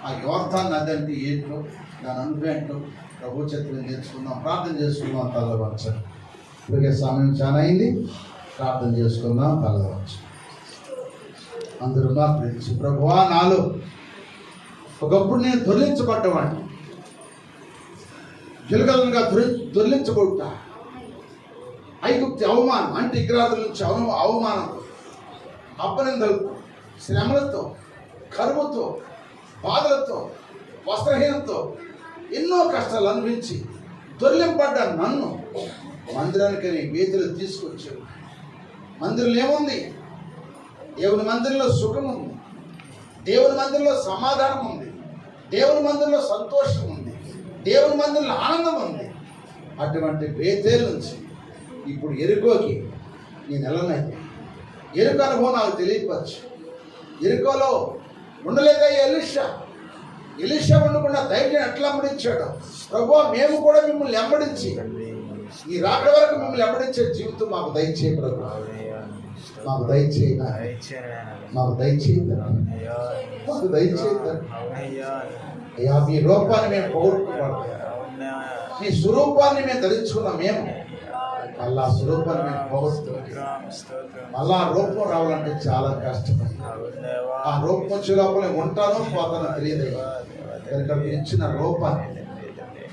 ఆ యోర్దాన్ నది అంటే ఏంటో, దాని అనుభవం ఏంటో ప్రభు చిత్తం నేర్చుకుందాం. ప్రార్థన చేసుకుందాం. తల్లవచ్చు. ఇప్పటికే సమయం చాలా అయింది. ప్రార్థన చేసుకుందాం. తల్లవచ్చు. అందరూ నా ప్రేమించి ప్రభువా, నాలో ఒకప్పుడు నేను దొర్లించబడ్డవాడిని, గిలగలనుగా దొర్లించబడుతా. ఐగుప్తి అవమానం, అంటే విగ్రహాల నుంచి అవమానంతో, అపనిందలతో, శ్రమలతో, కరువుతో, బాధలతో, వస్త్రహీనంతో ఎన్నో కష్టాలు అనుభవించి దొర్లింపడ్డ నన్ను మందిరానికి వేతులు తీసుకొచ్చాడు. మందిరంలో ఏముంది? దేవుని మందిరంలో సుఖం ఉంది, దేవుని మందిరంలో సమాధానం ఉంది, దేవుని మందిరంలో సంతోషం ఉంది, దేవుని మందిరంలో ఆనందం ఉంది. అటువంటి బేతేలు నుంచి ఇప్పుడు ఎరుకోకి నేను వెళ్ళనైతే ఎరుక అనుభవం నాకు తెలియపచ్చు. ఎరుకోలో ఉండలేదా ఎలీషా ఉండకుండా ధైర్యం ఎట్లా వెంబడించాడు. ప్రభువా, మేము కూడా మిమ్మల్ని వెంబడించి ఈ రాకడ వరకు మిమ్మల్ని వెంబడించే జీవితం మాకు దయచేయ ప్రభు, మాకు దయచేయ, మాకు దయచేయ, మాకు దయచేయ. అయ్యా, మీ రూపాన్ని మేము పోగొట్టుకోవాలి, మీ స్వరూపాన్ని మేము ధరించుకున్నాం. మేము మళ్ళా స్వరూపాన్ని మేము పోగొట్టుకున్నాం. మళ్ళా రూపం రావాలంటే చాలా కష్టమైంది. ఆ రూపం వచ్చే లోపల ఉంటానో పోతానో తెలియదు. కనుక మీరు ఇచ్చిన రూపాన్ని,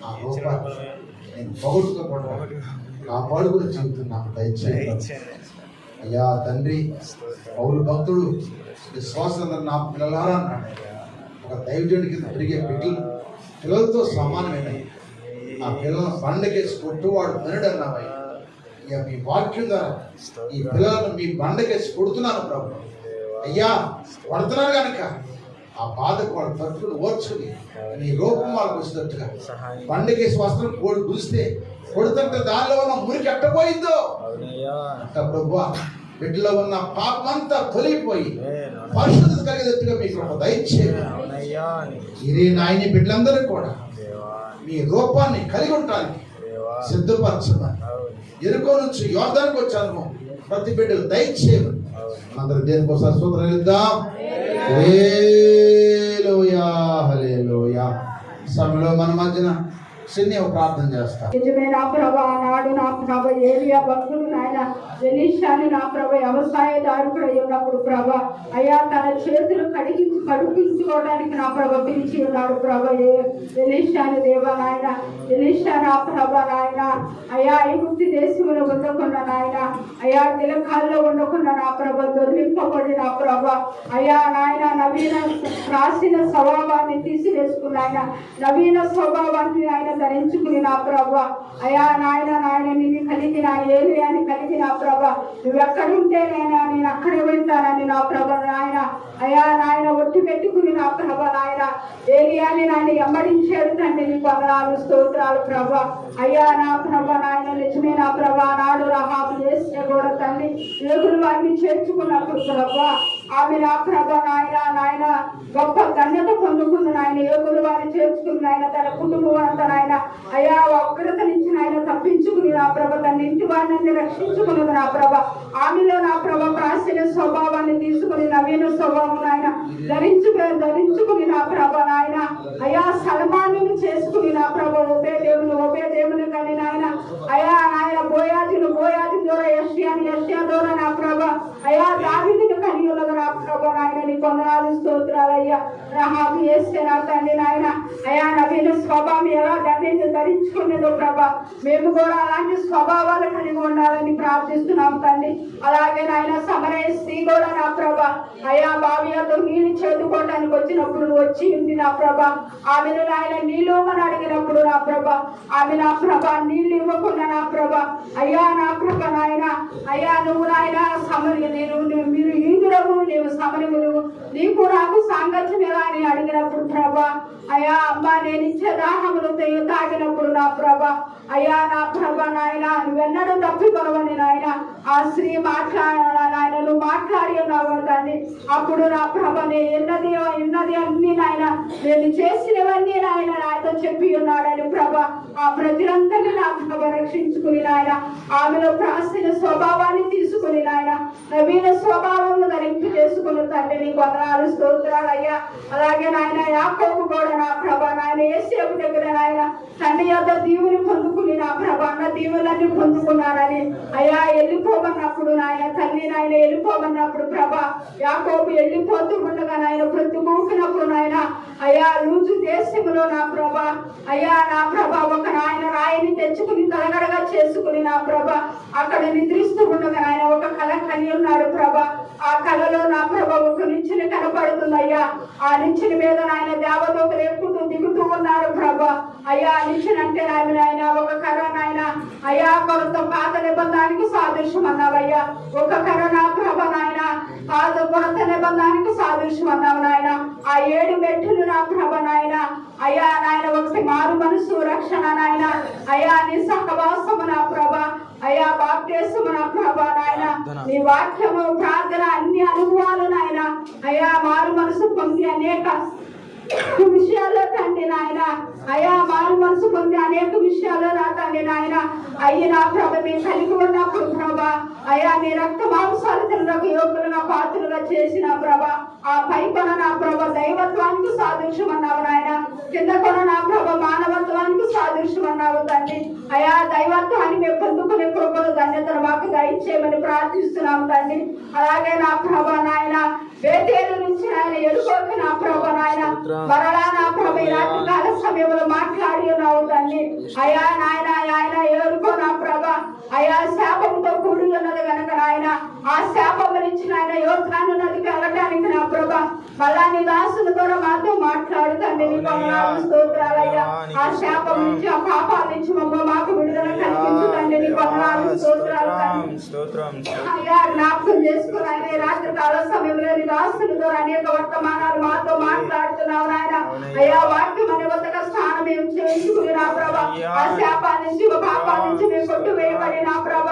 ఆ రూపాన్ని నేను పోగొట్టుకోకూడదు, కాపాడుకుని జీవితం నాకు దయచేయండి. అయ్యా తండ్రి, పౌలు భక్తుడు విశ్వాసం నా పిల్లలారా అన్నాడు. ఒక దైవజనుడికి పెరిగే పిల్లలతో సమానమైన ఆ పిల్లలను బండకేసి కొట్టువాడు ధనుడు అన్నావయ్య. ఇక మీ వాక్యం ద్వారా ఈ పిల్లలను మీ బండకేసి కొడుతున్నాను ప్రభు. అయ్యా, కొడుతున్నాను కనుక ఆ బాధకు వాళ్ళు తట్టుకుని ఓర్చుకుని నీ రూపం వాళ్ళకు వచ్చినట్టుగా బండకేసి వస్త్రం గురిస్తే కొడుతుంటే దానిలో ఉన్న మురికి ఎట్టపోయిందో అంట ప్రభు. బిడ్డలో ఉన్న పాపమంతా తొలగిపోయి పరిశుద్ధత కలిగేటట్టుగా మీకు దయచేయండి. ఇది నాయని బిడ్డలందరూ కూడా మీ రూపాన్ని కలిగి ఉంటానికి సిద్ధపరచమని. ఎరుకో నుంచి యోర్దానికి వచ్చాను ప్రతి బిడ్డలు దయచేయమని అందరూ దేనికోసం స్తోత్రం ఇద్దాం. హల్లెలూయా హల్లెలూయా. సమయంలో మన మధ్యన చిన్న ప్రార్థన చేస్తాం. నిజమైన ప్రభా, ఆనాడు నా ప్రభ ఏలియా భక్తుడు నాయన ఎలీషాని నా ప్రభ వ్యవసాయదారుడు ఉన్నప్పుడు ప్రభ అయ్యా తన చేతులు కడిగించుకోవడానికి నా ప్రభ పిలిచి ఉన్నాడు ప్రభ ఎలీషాని దేవ నాయన. ఎలీషా నా ప్రభ నాయన అయ్యా ఐగుప్తు దేశంలో ఉండకుండా నాయన అయ్యా తిలకాల్లో ఉండకుండా నా ప్రభ దొరికింపబడి నా ప్రభ అయ్యా నాయన నవీన రాసిన స్వభావాన్ని తీసివేసుకున్నాయన నవీన స్వభావాన్ని ఆయన ధరించుకుని నా ప్రభ అయ్యా నాయన నిన్ను కలిగిన ఏలియాని కలిగిన ప్రభ నువ్వెక్కడుంటే నేను అక్కడే వెళ్తానని నా ప్రభ నాయన అయ్యా నాయన ఒట్టి పెట్టుకుని నా ప్రభ నాయన ఏలియాని నాయన ఎమ్మడించాడు తండ్రి. నీకు వందనాలు స్తోత్రాలు ప్రభ అయ్యా నా ప్రభ నాయన. నిజమే నా ప్రభ నాడు రహాబు చేస్తే కూడా తండ్రి ఏగులు వారిని చేర్చుకున్నప్పుడు ప్రభ ఆమె నా ప్రభ నాయన గొప్ప ధన్యత పొందుకుంది నాయన. ఏగులు వారిని చేర్చుకుని ఆయన తన కుటుంబం అంతా నాయన అయ్యా ఒక్కరిత నుంచి నాయన తప్పించుకుని నా ప్రభ తన ఇంటి వారిని రక్షించుకున్నది నా ప్రభ. ఆమెలో నా ప్రభ ప్రాచీన స్వభావాన్ని తీసుకుని నవీన స్వభావం నాయన ధరించుకుని నా ప్రభ నాయన అయ్యా సల్మాను చేసుకుని నా ప్రభ ఒబే దేవుని కానీ నాయన అయ్యా నాయన బోయాజు ద్వారా యెషయా ద్వారా నా ప్రభ అయ్యా దావీదుని కలిగి ఉన్నది నా ప్రభ నాయన. నీ వందనాలు స్తోత్రాలు అయ్యా. రహాబు చేస్తే నా తండ్రి నాయన అయ్యా నవీన స్వభావం ఎలా ధరించుకునేదో ప్రభ మేము కూడా అలాంటి స్వభావాలు కలిగి ఉండాలని ప్రార్థిస్తున్నాం తండ్రి. అలాగే నాయన సమరయ స్త్రీ కూడా నా ప్రభ అయ్యా బావియాతో నీళ్లు చేదుకోవడానికి వచ్చినప్పుడు వచ్చి ఉంది నా ప్రభ. ఆమెను నాయన నీలోమని అడిగినప్పుడు నా ప్రభ ఆమె నా ప్రభ నీళ్లు ఇవ్వకుండా నా ప్రభ అయ్యా నా ప్రభ నాయన అయ్యా నువ్వు నాయన మీరు ఈదురము నీవు సమరములు నీకు నాకు సాంగత్యం ఎలా అని అడిగినప్పుడు ప్రభ అయ్యా అమ్మ నేను ఇచ్చే దాహములు తాగినప్పుడు నా ప్రభ అయ్యా నా ప్రభ నాయన నువ్వెన్నడూ తప్పికొనవని నాయన ఆ స్త్రీ నాయన నువ్వు మాట్లాడి ఉన్నావు కానీ అప్పుడు నా ప్రభ ఉన్నది అన్ని నాయన నేను చేసినవన్నీ నాయన నాయన చెప్పి ఉన్నాడని ప్రభ ఆ ప్రజలందరినీ నా ప్రభ రక్షించుకుని నాయన ఆమెలో ప్రాచీన స్వభావాన్ని తీసుకుని నాయన నవీన స్వభావం ధరింపు చేసుకుని తండ్రి. నీకు వందనాలు స్తోత్రాలు అయ్యా. అలాగే నాయన యాకోబు కూడా నా ప్రభ నాయన యేసేపు దగ్గర నాయన తండ్రి యొద్ద దీవుని పొందుకుని నా ప్రభ అన్న దీవులన్నీ పొందుకున్నానని అయ్యా వెళ్ళిపోమన్నప్పుడు నాయన తల్లి నాయన వెళ్ళిపోమన్నప్పుడు ప్రభ యాకోబు వెళ్ళిపోతూ ఉండగా నాయన ప్రతిమూకినప్పుడు నాయన అయ్యా లూజు దేశంలో నా ప్రభ అయ్యా నా ప్రభ ఒక నాయన రాయిని తెచ్చుకుని తలగడగా చేసుకుని నా ప్రభ అక్కడ నిద్రిస్తూ ఉండగా నాయన ఒక కళ కని ఉన్నాడు ప్రభ. ఆ కళలో నా ప్రభ ఒక నిచ్చెన కనపడుతుంది అయ్యా. ఆ నిచ్చెన మీద నాయన దేవదూతలు ఎక్కుతూ దిగుతూ ఉన్నారు ప్రభ. అయ్యా నిచ్చెన అంటే నాయన ఒక కర్ర నాయన అయ్యా కొరత పాత నిబంధనానికి సాదృశ్యం అన్నావయ్యా. ఒక కర్ర నా ప్రభ నాయన పాత కొరత నిబంధనానికి సాదృశ్యం అన్నావు నాయన. ఆ 7 మెట్టులు నా ప్రభ నాయన అయ్యా నాయన ఒకటి మారు మనసు రక్షణ నాయన అయ్యా నీ సహవాసము నా ప్రభ అయ్యా బాప్తిస్మము నా ప్రభ నాయన నీ వాక్యము ప్రార్థన అన్ని అనుభవాలు నాయన అయ్యా మారు మనసు పొంది అనేక విషయాల్లో తండ్రి నాయన అయ్యా మారు మనసు పొంది అనేక విషయాల్లో నా తండ్రి నాయన అయ్యి నా ప్రభ మేము కలిగి ఉన్నప్పుడు ప్రభ అయ్యా నీ రక్త మాంసాలు తినడానికి యోగులుగా పాత్రలుగా చేసిన ప్రభ ఆ పై కొన నా ప్రభ దైవత్వానికి సాదృశ్యం అన్నావు నాయన. కింద కొన నా ప్రభ మానవత్వానికి సాదృశ్యం అన్నావు తండ్రి. అయ్యా దైవత్వాన్ని మేము పొందుకునే కృపను ధన్యతను మాకు దయచేయమని ప్రార్థిస్తున్నాం తండ్రి. అలాగే నా ప్రభ నాయన బేతేలు నుంచి ఆయన ఎడుకోకి నా ప్రభ నాయన మరలా నా ప్రభ ఇలాంటి కాల సమయంలో మాట్లాడి ఉన్నావు తండ్రి. అయ్యా నాయన ఆయన ఎడుకో నా ప్రభ అయ్యా శాపంతో కూడి ఉన్నది కనుక నాయన ఆ శాపం నుంచి ఆయన యోధాను నదికి వెళ్ళడానికి నా ప్రభ మళ్ళా నీ దాసుల ద్వారా మాతో మాట్లాడుతండి. నీ వందనాలు స్తోత్రాలయ్యా. ఆ శాపం నుంచి ఆ పాపాల నుంచి మాకు విడుదల కల్పించుతండి. నీ వందనాలు స్తోత్రాలు అయ్యా. జ్ఞాపకం చేసుకుని ఆయన రాత్రి కాల సమయంలో నీ దాసుల ద్వారా అనేక వర్తమానాలు మాతో మాట్లాడుతున్నావు నాయన. అయ్యా వాక్యం అనే ఒక స్థానం మేము చేయించుకుని నా ప్రభ ఆ శాపాల నుంచి పాపాల నుంచి మేము కొట్టువేయబడి నా ప్రభ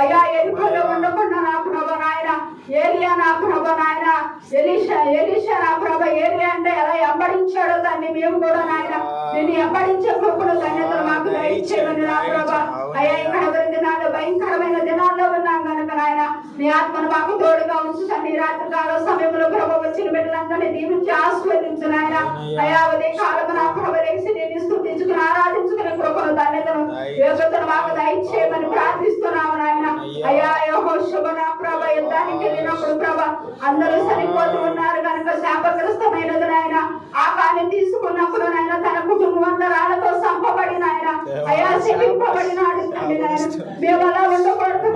అయ్యా ఎరుకలో ఉండకుండా నా ప్రభ నాయన ఏలియా నా ప్రభ నాయన, ఎలీషా నా ప్రభ ఏలియా అంటే ఎలా ఎంబడించాడో తండ్రి, మేము కూడా నాయన నిన్ను ఎంబడించే కృపను ధన్యతలు మాకు దయచేయమని నా ప్రభ. అయ్యా ఈ కడవరి దినాల్లో భయంకరమైన దినాల్లో ఉన్నాం కనుక నాయన నీ ఆత్మను మాకు తోడుగా ఉంచు తండ్రి. రాత్రి కాల సమయంలో ప్రభ వచ్చిన బిడ్డలందరినీ దీవించి ఆస్వాదించు నాయన. అయా ఉదయ కాలము నా ప్రభ లేచి నేను స్తుతించుకుని ఆరాధించుకునే కృపను ధన్యతను యోగ్యతను మాకు దయచేయమని ప్రార్థిస్తున్నాము నాయన. అయ్యా యెహోషువ నా ప్రభ యుద్ధానికి వెళ్ళినప్పుడు ప్రభ అందరూ సరిపోతూ ఉన్నారు కనుక శాపగ్రస్తమైనది నాయన. ఆకాన్ని తీసుకున్నప్పుడు నాయన తన కుటుంబం అంతా రాళ్లతో చంపబడి నాయన అయా శపింపబడినాడు తండ్రి నాయన. మేము అలా ఉండకూడదు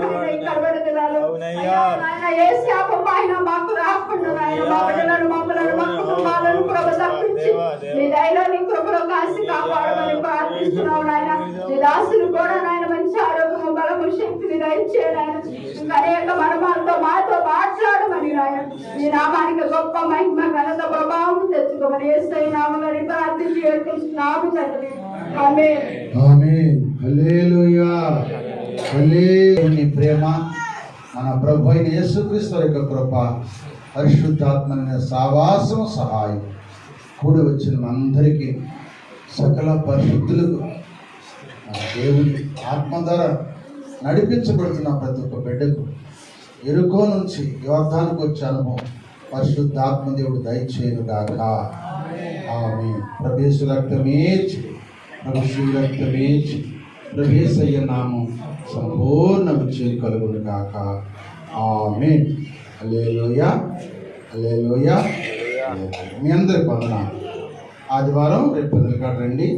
కలబడి దినాలు నాయన. ఏ శాపం ఆయన మాకు రాకుండా నాయన మా బిడ్డలను మమ్మలను మా కుటుంబాలను ప్రభ తప్పించి నీ దయలో నీ కృపలో కాసి కాపాడమని ప్రార్థిస్తున్నావు నాయన. నీ దాసులు కూడా నాయన మంచి ఆరోగ్యము బలము శక్తిని దయచేయడాయన. ఇంకా అనేక మర్మాలతో మాతో మాట్లాడమని నాయన. నీ నామానికి గొప్ప మహిమ ఘనత ప్రభావం తెచ్చుకోమని యేసయ్య నామములో ప్రార్థించి వేడుకుంటున్నాము తండ్రి. ఆమేన్. ఆమేన్. హల్లెలూయా. హల్లెలూయా. ప్రేమ మన ప్రభు అయిన యేసుక్రీస్తు యొక్క కృప, పరిశుద్ధాత్మ సావాసం సహాయం కూడి వచ్చిన అందరికీ సకల పరిశుద్ధులకు దేవుని ఆత్మ ద్వారా నడిపించబడుతున్న ప్రతి ఒక్క బిడ్డకు ఎరుకో నుంచి యోర్దానికి వచ్చే అనుభవం పరిశుద్ధాత్మ దేవుడు దయచేయను గాక. ఆమేన్. ప్రభేసు రక్తమేచి ప్రభు రక్తమేచి ప్రభేసయ్య నామం సంపూర్ణ విజయం కలుగును గాక. ఆమేన్. హల్లెలూయా. హల్లెలూయా. మీ అందరికి వందనాలు. ఆదివారం రేపు రండి.